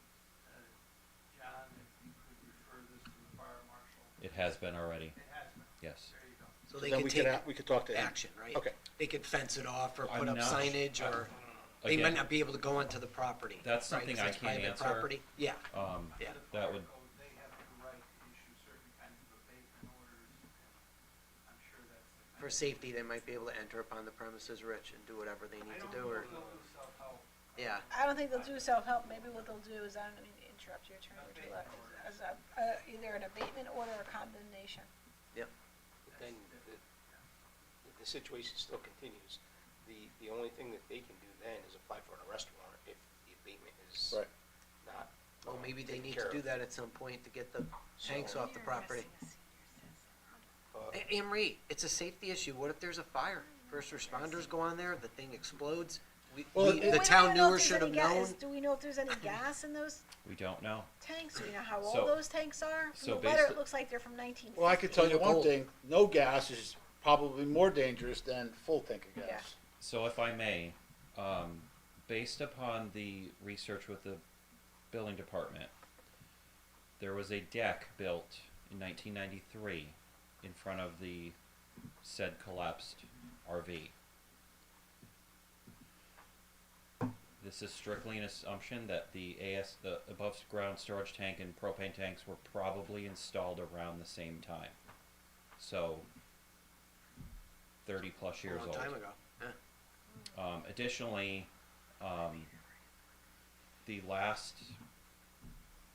John, if you could refer this to the fire marshal. It has been already. It has been. Yes. There you go. So So they then can take we could talk to him. action, right? Okay. They could fence it off or put I'm up not- signage, or they Again, might not be able to go onto the property. That's right, something 'cause I it's can't private answer. property. Yeah, yeah. Under the That fire would- code, they have the right to issue certain kinds of abatement orders, and I'm sure that's the kind For safety, they might be able to enter upon the premises, Rich, and do whatever they I need to don't do, know or, if they'll do self-help. yeah. I don't think they'll do self-help, maybe what they'll do is, I don't mean to interrupt you, Attorney Rutula, is either an abatement order or condemnation. But then the situation still continues. The only thing that they can do then is apply for an arrest warrant if the abatement is Right. not. Well, maybe they taken need care to do of. that at some point to get the tanks So- off the property. But Anne Marie, it's a safety issue. What if there's a fire? First responders go on there, the thing explodes. Well, The it- We town don't knew know or if there's should have any gas- known. Do we know if there's any gas in those We don't know. tanks? Do we know how So- old those tanks are? From so the letter, basi- it looks like they're from 1950. Well, I could tell you one Gold. thing, no gas is probably more dangerous than full tank of Yeah. gas. So if I may, based upon the research with the building department, there was a deck built in 1993 in front of the said collapsed RV. This is strictly an assumption that the above ground storage tank and propane tanks were probably installed around the same time. So 30 plus A years long old. time ago. Yeah. Additionally, the last,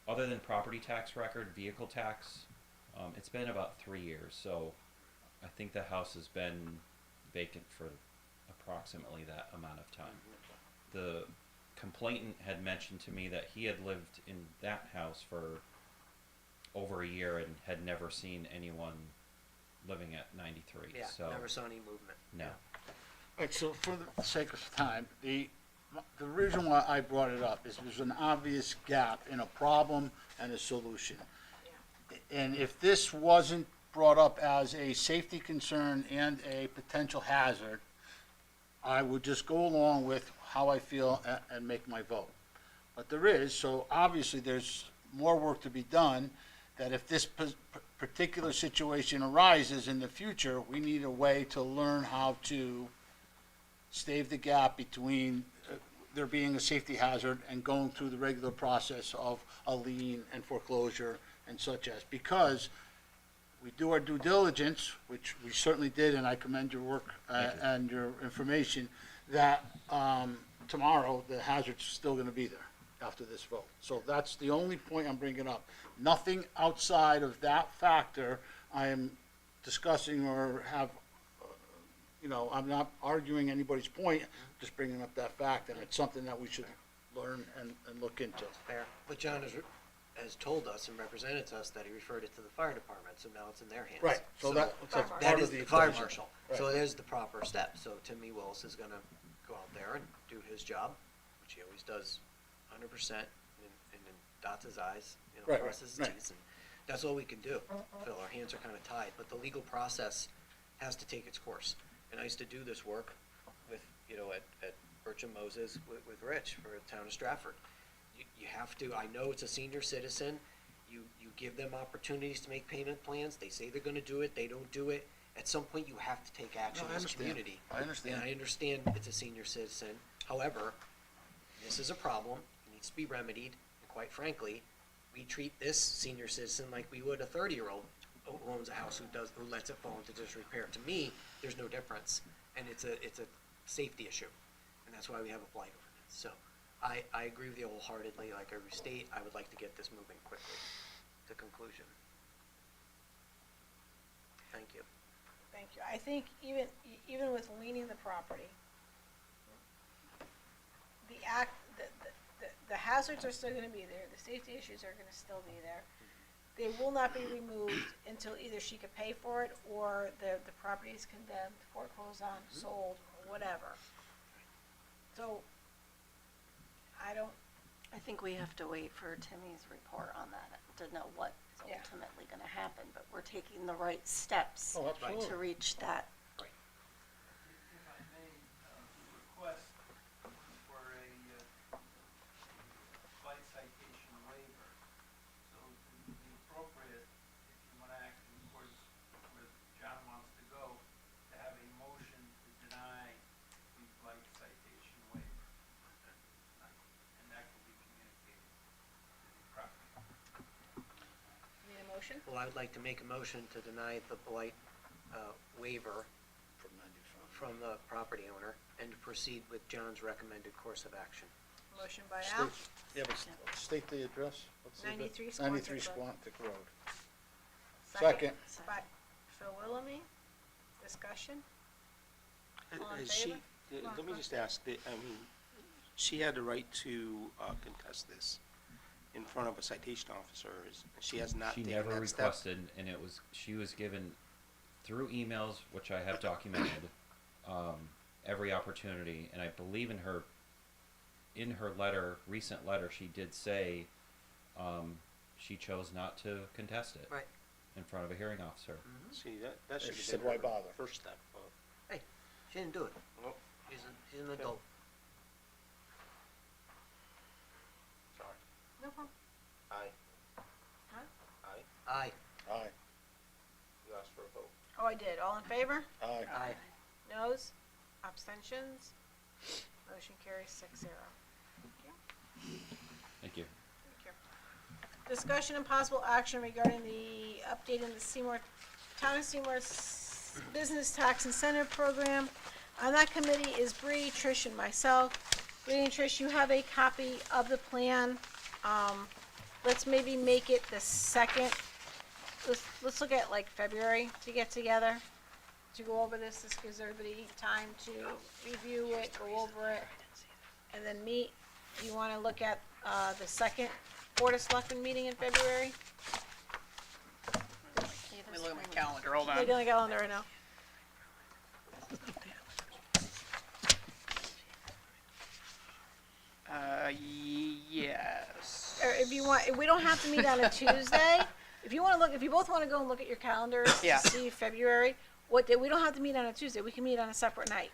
other than property tax record, vehicle tax, it's been about 3 years. So I think the house has been vacant for approximately that amount of time. The complainant had mentioned to me that he had lived in that house for over a year and had never seen anyone living at 93. Yeah, So never saw any movement. no. All right, so for the sake of time, the reason why I brought it up is there's an obvious gap in a problem and a solution. And if this wasn't brought up as a safety concern and a potential hazard, I would just go along with how I feel and make my vote. But there is, so obviously there's more work to be done, that if this particular situation arises in the future, we need a way to learn how to stave the gap between there being a safety hazard and going through the regular process of a lien and foreclosure and such as. Because we do our due diligence, which we certainly did, and I commend your work and your information, that tomorrow the hazard's still gonna be there after this vote. So that's the only point I'm bringing up. Nothing outside of that factor I am discussing or have, I'm not arguing anybody's point, just bringing up that fact, and it's something that we should learn and look into. Fair. But John, has told us and represented to us that he referred it to the fire department, so now it's in their hands. Right, so that's Fire part That of is the the fire equation. marshal, Right. so there's the proper step, so Timmy Willis is gonna go out there and do his job, which he always does 100%, and then dots his i's, Right, crosses his right. t's, and that's all we can do. Phil, our hands are kinda tied, but the legal process has to take its course. And I used to do this work with, at Bircham Moses with Rich for the town of Stratford. You have to, I know it's a senior citizen, you give them opportunities to make payment plans, they say they're gonna do it, they don't do it. At some point, you have to take action No, I as a understand. community. I understand. And I understand it's a senior citizen, however, this is a problem, it needs to be remedied, and quite frankly, we treat this senior citizen like we would a 30-year-old who owns a house who lets it fall into disrepair. To me, there's no difference, and it's a safety issue, and that's why we have a blight ordinance. So I agree with you wholeheartedly. Like I restate, I would like to get this moving quickly to conclusion. Thank you. Thank you. I think even with leaning the property, the hazards are still gonna be there, the safety issues are gonna still be there. They will not be removed until either she could pay for it, or the property is condemned, foreclosed on, sold, or whatever. So, I think we have to wait for Timmy's report on that to know what is Yeah. ultimately gonna happen, but we're taking the right steps Oh, absolutely. to reach that. If I may, request for a slight citation waiver. So it would be appropriate, if you want to act in accordance with John wants to go, to have a motion to deny the slight citation waiver. And that will be communicated to the property owner. need a motion? Well, I would like to make a motion to deny the blight waiver From 95. from the property owner and to proceed with John's recommended course of action. Motion by Al, State- Yeah, but state the address. What's the address? 93 Squantic 93 Road. Squantic Road. second Second. by Phil Willoughby. Discussion? All in Has she, favor? let me just ask, she had the right to contest this in front of a citation officer, she has not She taken never that step? requested, and she was given through emails, which I have documented, every opportunity, and I believe in her recent letter, she did say, she chose not to contest it. Right. In front of a hearing officer. See, that should She have said, been "Why her bother?" first step. Hey, she didn't do it. Well, She's an adult. sorry. No problem. Aye. Huh? Aye. Aye. Aye. You asked for a vote. Oh, I did. All in favor? Aye. Aye. Noes? Abstentions? Motion carries 6-0. Thank you. Thank you. Discussion and possible action regarding the updating the Town of Seymour's Business Tax Incentive Program. On that committee is Bree, Trish, and myself. Bree and Trish, you have a copy of the plan. Let's maybe make it the second, let's look at like February to get together, to go over this. This gives everybody time to review it, go over it, and then meet. You wanna look at, the second Board of Selectmen meeting in February? Let me look at my calendar, hold Look on. at the calendar right now. Yes. Or if you want, we don't have to meet on a Tuesday. If you both wanna go and look at your calendars Yeah. to see February, what day, we don't have to meet on a Tuesday, we can meet on a separate night.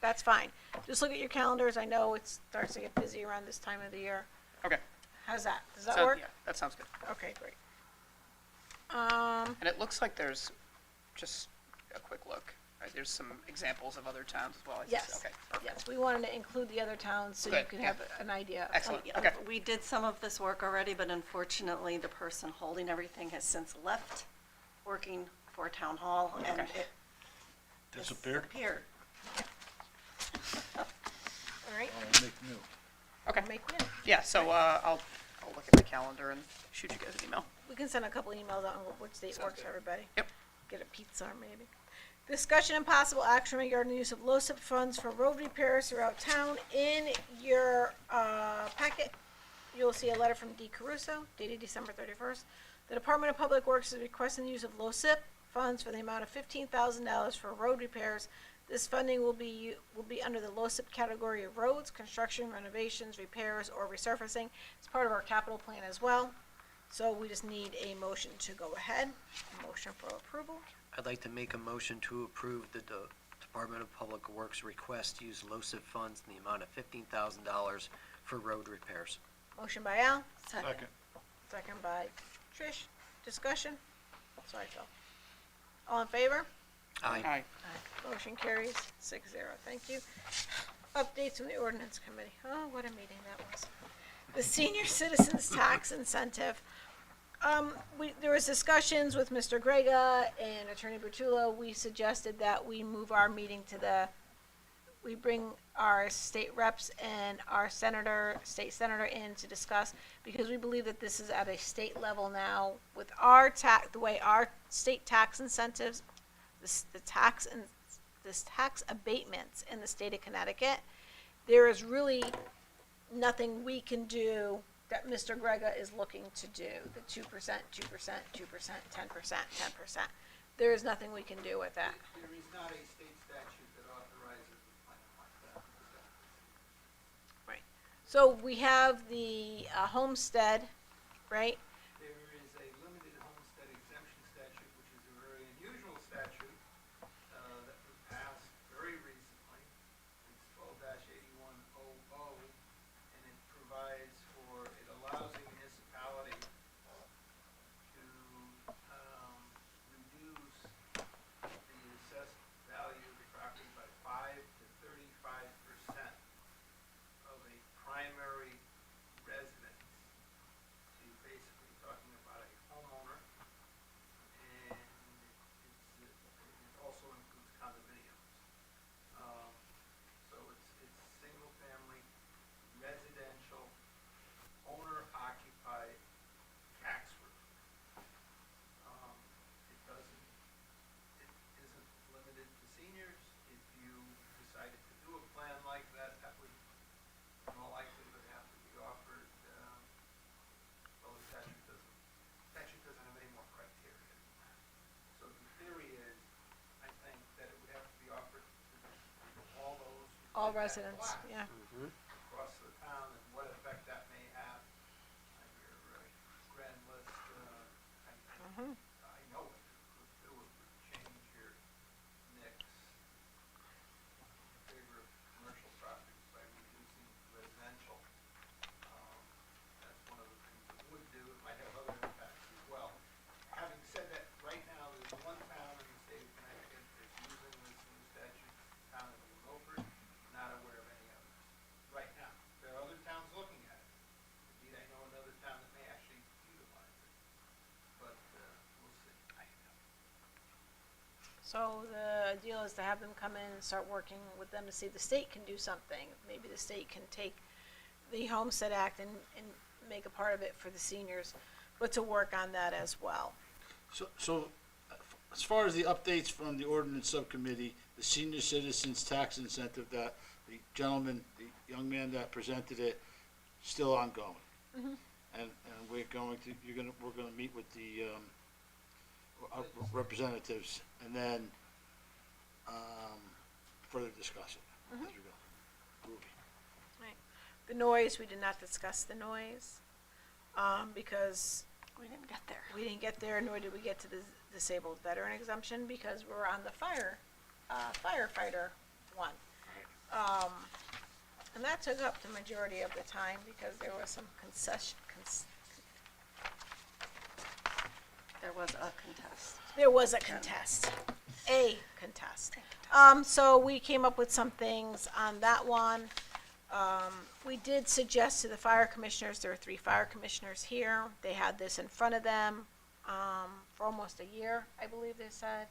That's fine. Just look at your calendars, I know it starts to get busy around this time of the year. Okay. How's that? Does that So, work? yeah, that sounds good. Okay, great. And it looks like there's just a quick look. Right, there's some examples of other towns as well. I see. Yes, Okay, perfect. yes, we wanted to include the other towns so you Good, could yeah. have an idea. Excellent. Yeah, Okay. We did some of this work already, but unfortunately, the person holding everything has since left, working for town hall, and Okay. it Disappeared? disappeared. All right, Make new. Okay. make new. Yeah, so I'll look at my calendar and shoot you guys an email. We can send a couple emails out on which date Sounds works good. for everybody. Yep. Get a pizza maybe. Discussion and possible action regarding the use of LoCIP funds for road repairs throughout town. In your packet, you'll see a letter from D. Caruso dated December 31st. The Department of Public Works is requesting the use of LoSiP funds for the amount of $15,000 for road repairs. This funding will be under the LoSiP category of roads, construction, renovations, repairs, or resurfacing. It's part of our capital plan as well. So we just need a motion to go ahead. A motion for approval. I'd like to make a motion to approve the Department of Public Works request to use LoSiP funds in the amount of $15,000 for road repairs. Motion by Al, Second. second by Trish. Discussion? Sorry, Phil. All in favor? Aye. Aye. Motion carries 6-0. Thank you. Updates from the ordinance committee. Oh, what a meeting that was. The senior citizens tax incentive. There was discussions with Mr. Grega and Attorney Bertullo. We suggested that we move our meeting to we bring our state reps and our state senator in to discuss, because we believe that this is at a state level now with our the way our state tax incentives, the tax abatements in the state of Connecticut, there is really nothing we can do that Mr. Grega is looking to do. The 2%, 2%, 2%, 10%, 10%. There is nothing we can do with that. There is not a state statute that authorizes a plan like that. So we have the homestead, right? There is a limited homestead exemption statute, which is a very unusual statute, that was passed very recently. It's 12-8100, and it provides for, it allows a municipality to, reduce the assessed value of the property by 5 to 35% of a primary residence. So you're basically talking about a homeowner, and it also includes condominiums. So it's single-family, residential, owner-occupied, tax-free. It isn't limited to seniors. If you decided to do a plan like that, that would in all likelihood have to be offered, well, the statute doesn't have any more criteria than that. So the theory is, I think, that it would have to be offered to all those who All live that residents, block yeah. across the town, and what effect that may have on your grand list. I know what it would do. It would change your mix in favor of commercial properties by reducing residential. That's one of the things it would do. It might have other impacts as well. Having said that, right now, there's one town in the state of Connecticut that's using this new statute, the town of New Milford. Not aware of any others right now. There are other towns looking at it. Indeed, I know another town that may actually utilize it, but we'll see. So the deal is to have them come in and start working with them to see if the state can do something. Maybe the state can take the Homestead Act and make a part of it for the seniors, but to work on that as well. So as far as the updates from the ordinance subcommittee, the senior citizens tax incentive that the gentleman, the young man that presented it, still ongoing. And we're going to, we're gonna meet with the, representatives and then, further discuss it as we go. Ruby. The noise, we did not discuss the noise, because We didn't get there. we didn't get there, nor did we get to the disabled veteran exemption, because we're on the firefighter one. And that took up the majority of the time, because there was some There was a contest. there was a contest. So we came up with some things on that one. We did suggest to the fire commissioners, there were 3 fire commissioners here. They had this in front of them, for almost a year, I believe they said.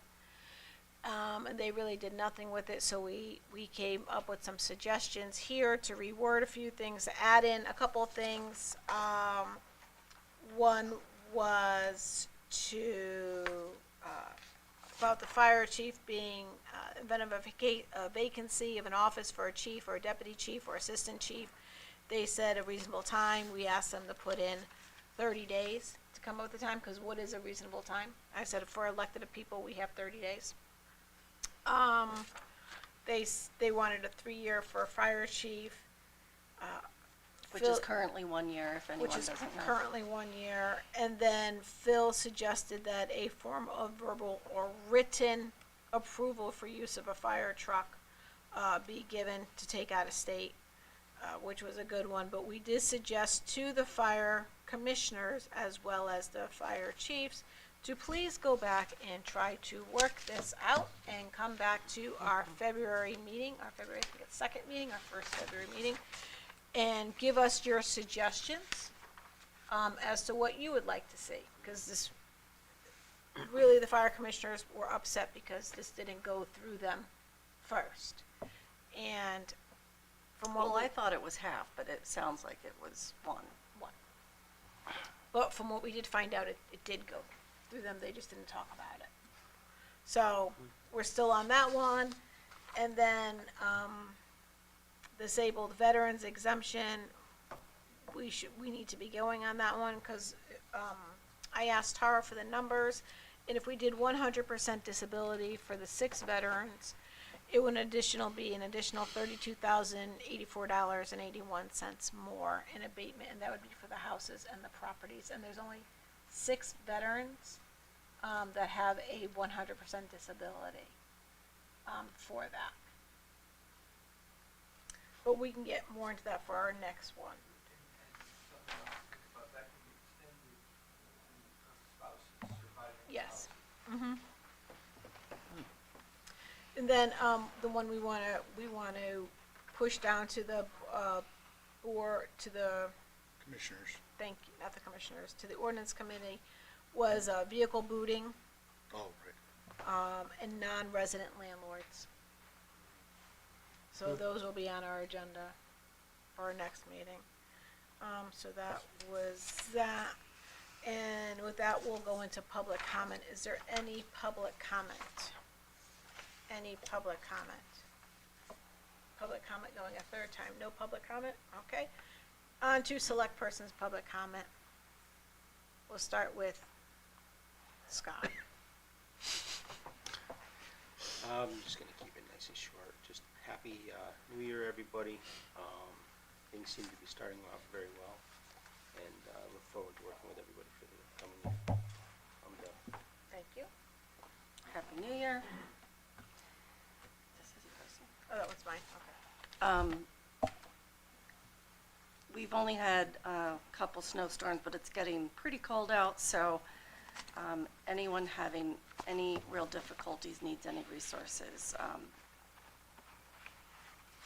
And they really did nothing with it, so we came up with some suggestions here to reword a few things, to add in a couple of things. One was about the fire chief being, event of a vacancy of an office for a chief or a deputy chief or assistant chief, they said a reasonable time. We asked them to put in 30 days to come up with the time, because what is a reasonable time? I said for elected people, we have 30 days. They wanted a 3-year for a fire chief. Which Phil- is currently 1 year, if anyone which is doesn't know. currently 1 year. And then Phil suggested that a form of verbal or written approval for use of a fire truck be given to take out of state, which was a good one. But we did suggest to the fire commissioners as well as the fire chiefs to please go back and try to work this out and come back to our February meeting, I think it's second meeting, our first February meeting, and give us your suggestions as to what you would like to see. Because this, really, the fire commissioners were upset because this didn't go through them first. And from what Well, we, I thought it was half, but it sounds like it was one. but from what we did find out, it did go through them, they just didn't talk about it. So, we're still on that one. And then, disabled veterans exemption, we need to be going on that one, because, I asked Tara for the numbers, and if we did 100% disability for the 6 veterans, it would be an additional $32,084.81 more in abatement, and that would be for the houses and the properties, and there's only 6 veterans, that have a 100% disability, for that. But we can get more into that for our next one. But that can be extended to spouses surviving. Yes. And then, the one we wanna push down to the, Commissioners. thank you, not the commissioners, to the ordinance committee, was, vehicle booting, Oh, right. and non-resident landlords. So those will be on our agenda for our next meeting. So that was that. And with that, we'll go into public comment. Is there any public comment? Any public comment? Public comment going a third time. No public comment? Okay. On to select persons' public comment. We'll start with Scott. I'm just gonna keep it nice and short. Just happy New Year, everybody. Things seem to be starting off very well, and look forward to working with everybody for the coming year. I'm done. Thank you. Happy New Year. This is yours. Oh, that was mine. Okay. We've only had a couple snowstorms, but it's getting pretty cold out, so anyone having any real difficulties needs any resources.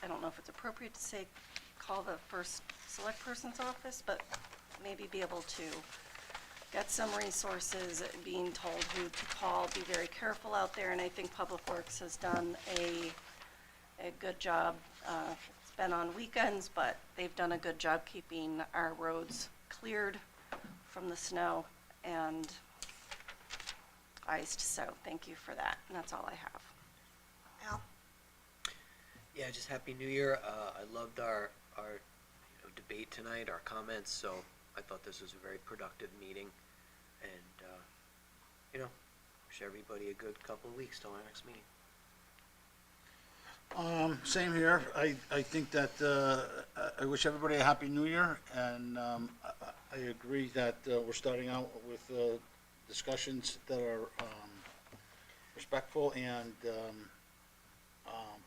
I don't know if it's appropriate to say, call the first select person's office, but maybe be able to get some resources, being told who to call, be very careful out there, and I think Public Works has done a good job. It's been on weekends, but they've done a good job keeping our roads cleared from the snow and iced, so thank you for that, and that's all I have. Al? Yeah, just Happy New Year. I loved our debate tonight, our comments, so I thought this was a very productive meeting. And, wish everybody a good couple of weeks till our next meeting. Same here. I think that, I wish everybody a happy new year, and, I agree that, we're starting out with, discussions that are, respectful and,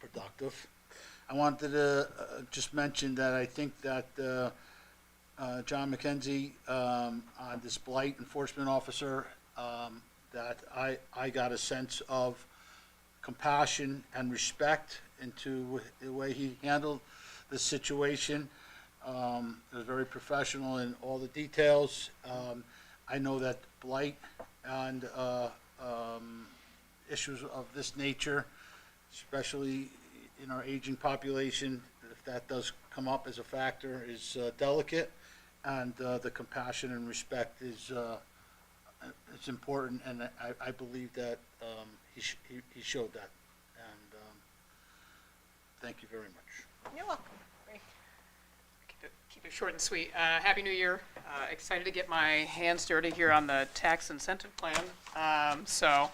productive. I wanted to, just mention that I think that, John McKenzie, on this blight enforcement officer, that I got a sense of compassion and respect into the way he handled the situation. It was very professional in all the details. I know that blight and issues of this nature, especially in our aging population, if that does come up as a factor, is delicate, and the compassion and respect is it's important, and I believe that he showed that, and thank you very much. You're welcome. Ray? Keep it short and sweet. Happy New Year. Excited to get my hands dirty here on the tax incentive plan. So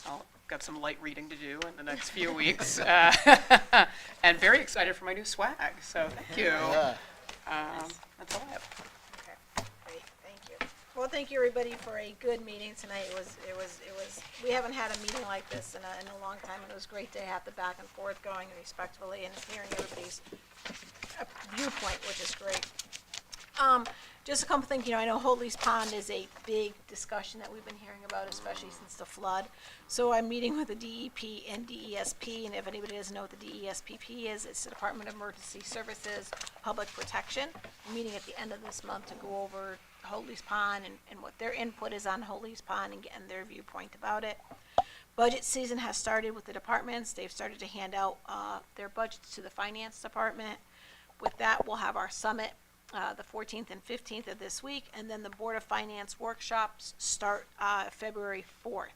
I'll got some light reading to do in the next few weeks. And very excited for my new swag. So thank you. That's all I have. Okay, great, thank you. Well, thank you, everybody, for a good meeting tonight. It was, we haven't had a meeting like this in a long time, and it was great to have the back and forth going respectfully and hearing everybody's viewpoint, which is great. Just a couple things, I know Hoadley's Pond is a big discussion that we've been hearing about, especially since the flood. So I'm meeting with the DEP and DESP, and if anybody doesn't know what the DESPP is, it's the Department of Emergency Services Public Protection. We're meeting at the end of this month to go over Hoadley's Pond and what their input is on Hoadley's Pond and getting their viewpoint about it. Budget season has started with the departments. They've started to hand out their budgets to the finance department. With that, we'll have our summit the 14th and 15th of this week, and then the Board of Finance workshops start February 4th.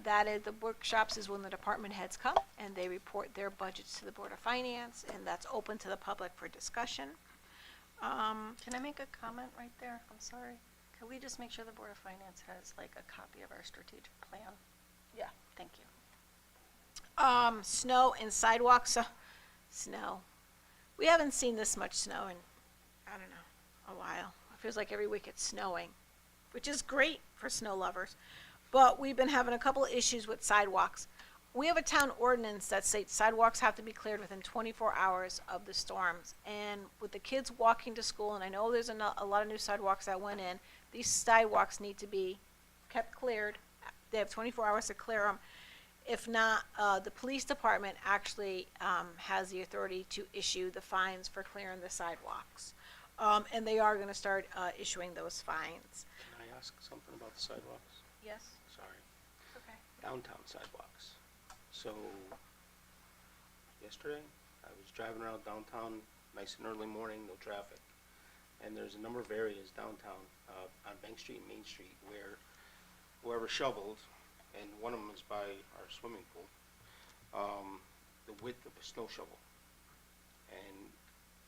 That is, the workshops is when the department heads come and they report their budgets to the Board of Finance, and that's open to the public for discussion. Can I make a comment right there? I'm sorry. Could we just make sure the Board of Finance has like a copy of our strategic plan? Yeah. Thank you. Snow and sidewalks. Snow. We haven't seen this much snow in, I don't know, a while. It feels like every week it's snowing, which is great for snow lovers. But we've been having a couple of issues with sidewalks. We have a town ordinance that states sidewalks have to be cleared within 24 hours of the storms. And with the kids walking to school, and I know there's a lot of new sidewalks that went in, these sidewalks need to be kept cleared. They have 24 hours to clear them. If not, the police department actually has the authority to issue the fines for clearing the sidewalks. And they are going to start issuing those fines. Can I ask something about the sidewalks? Yes? Sorry. Okay. Downtown sidewalks. So, yesterday, I was driving around downtown, nice and early morning, no traffic. And there's a number of areas downtown, on Bank Street and Main Street, where whoever shoveled, and one of them is by our swimming pool, the width of a snow shovel. And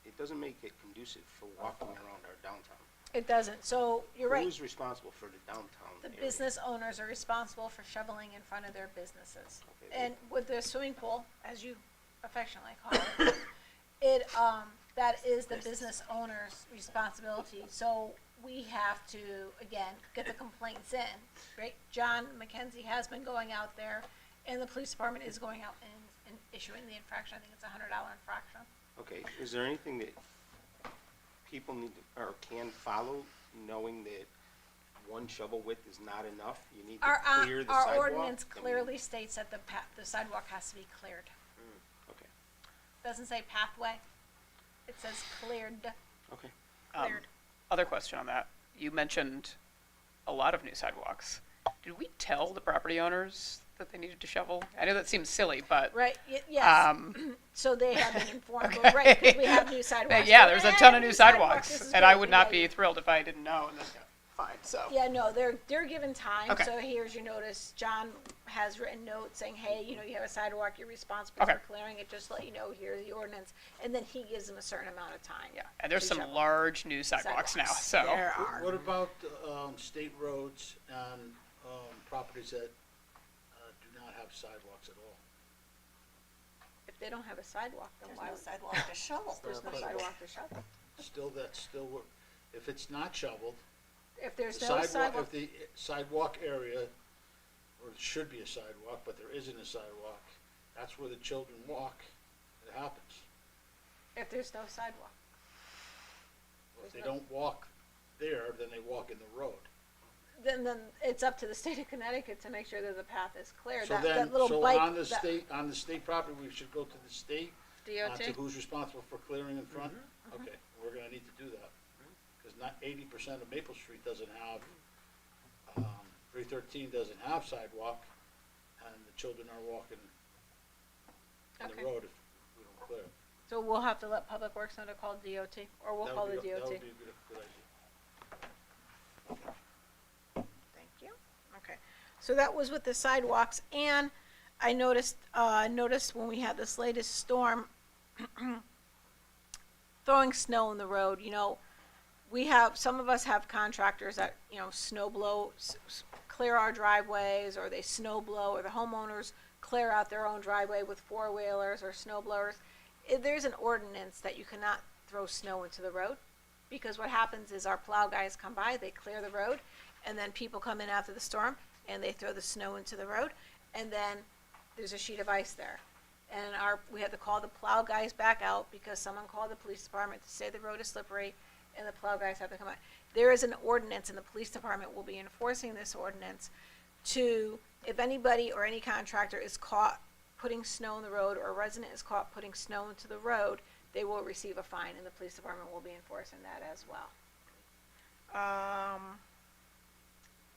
it doesn't make it conducive for walking around our downtown. It doesn't. So you're right. Who's responsible for the downtown The area? business owners are responsible for shoveling in front of their businesses. Okay, And with the swimming pool, as you affectionately call it, that is the business owner's responsibility. So we have to, again, get the complaints in, right? John McKenzie has been going out there, and the police department is going out and issuing the infraction. I think it's a $100 infraction. Okay, is there anything that people need to, or can follow, knowing that one shovel width is not enough? You need to clear the sidewalk? Our ordinance I mean, clearly states that the sidewalk has to be cleared. Okay, Doesn't say pathway. It says cleared. okay. Cleared. Other question on that. You mentioned a lot of new sidewalks. Did we tell the property owners that they needed to shovel? I know that seems silly, but Right, yes. So they have been informed, but right, because we have new sidewalks. yeah, there's a ton of new This sidewalks, is and I great. would not Yeah, be thrilled if I didn't know, and then, fine, so. Yeah, no, they're given time, Okay. so here's your notice. John has written notes saying, hey, you have a sidewalk, you're responsible Okay. for clearing it, just to let you know, here's the ordinance. And then he gives them a certain amount of time. Yeah, and there's to some shovel. large new sidewalks now, so. There are. What about state roads and properties that do not have sidewalks at all? If they don't have a sidewalk, then There's why no would sidewalk to shovel. there's no sidewalk to shovel? If it's not shoveled, If there's the no sidewalk, sidewalk, if the sidewalk area, or it should be a sidewalk, but there isn't a sidewalk, that's where the children walk, it happens. if there's no sidewalk. If they don't walk there, then they walk in the road. Then it's up to the state of Connecticut to make sure that the path is clear. So That then, little so bike. on the state property, we should go to the state, DOT. to who's responsible for clearing in front? Mm-hmm. Okay, we're gonna need to do that. Cause not 80% of Maple Street doesn't have, 313 doesn't have sidewalk, and the children are walking in Okay. the road if we don't clear it. So we'll have to let Public Works know to call DOT, or we'll That call would the be a- DOT. That would be a good idea. Thank you. Okay. So that was with the sidewalks, and I noticed when we had this latest storm, throwing snow in the road, we have, some of us have contractors that, snow blow, clear our driveways, or they snow blow, or the homeowners clear out their own driveway with four-wheelers or snow blowers. There's an ordinance that you cannot throw snow into the road, because what happens is our plow guys come by, they clear the road, and then people come in after the storm, and they throw the snow into the road, and then there's a sheet of ice there. And we had to call the plow guys back out because someone called the police department to say the road is slippery, and the plow guys have to come out. There is an ordinance, and the police department will be enforcing this ordinance to, if anybody or any contractor is caught putting snow in the road, or a resident is caught putting snow into the road, they will receive a fine, and the police department will be enforcing that as well.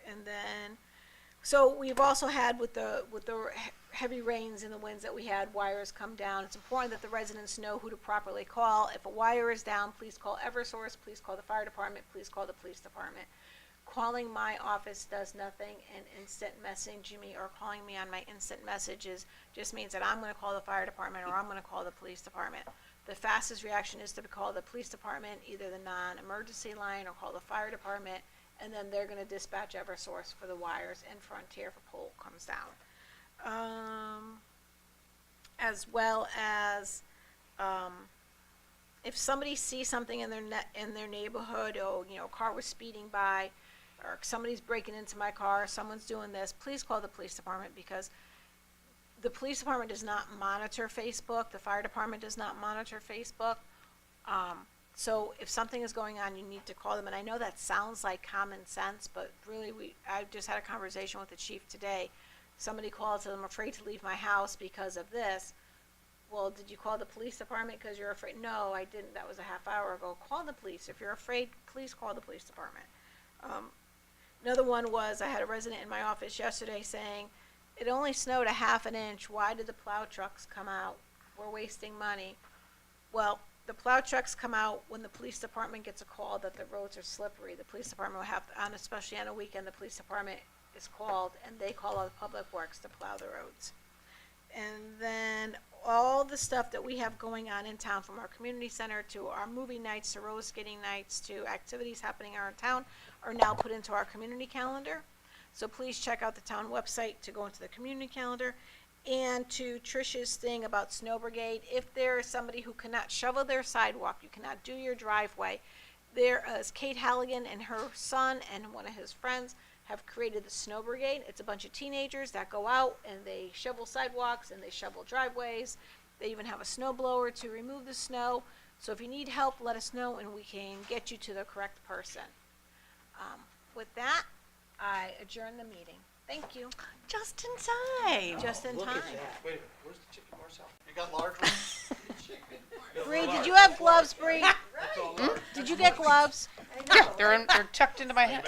And then, so we've also had with the heavy rains and the winds that we had, wires come down. It's important that the residents know who to properly call. If a wire is down, please call Eversource, please call the fire department, please call the police department. Calling my office does nothing, and instant messaging me or calling me on my instant messages just means that I'm gonna call the fire department or I'm gonna call the police department. The fastest reaction is to call the police department, either the non-emergency line, or call the fire department, and then they're gonna dispatch Eversource for the wires, and Frontier if a pole comes down. As well as, if somebody sees something in their neighborhood, or, a car was speeding by, or somebody's breaking into my car, someone's doing this, please call the police department, because the police department does not monitor Facebook, the fire department does not monitor Facebook. So if something is going on, you need to call them, and I know that sounds like common sense, but really I just had a conversation with the chief today. Somebody called, said, I'm afraid to leave my house because of this. Well, did you call the police department because you're afraid? No, I didn't. That was a half hour ago. Call the police. If you're afraid, please call the police department. Another one was, I had a resident in my office yesterday saying, it only snowed a ½ inch. Why did the plow trucks come out? We're wasting money. Well, the plow trucks come out when the police department gets a call that the roads are slippery. The police department will have, especially on a weekend, the police department is called, and they call out Public Works to plow the roads. And then all the stuff that we have going on in town, from our community center to our movie nights to roller skating nights to activities happening in our town, are now put into our community calendar. So please check out the town website to go into the community calendar. And to Trish's thing about Snow Brigade, if there is somebody who cannot shovel their sidewalk, you cannot do your driveway, there is Kate Halligan and her son and one of his friends have created the Snow Brigade. It's a bunch of teenagers that go out and they shovel sidewalks and they shovel driveways. They even have a snow blower to remove the snow. So if you need help, let us know and we can get you to the correct person. With that, I adjourn the meeting. Thank you. Just in time. Just in Look time. at that. Wait a minute, where's the chicken, Marcel? You got large ones? Bree, did you have gloves, Bree? Did you get gloves? Yeah, they're tucked into my head.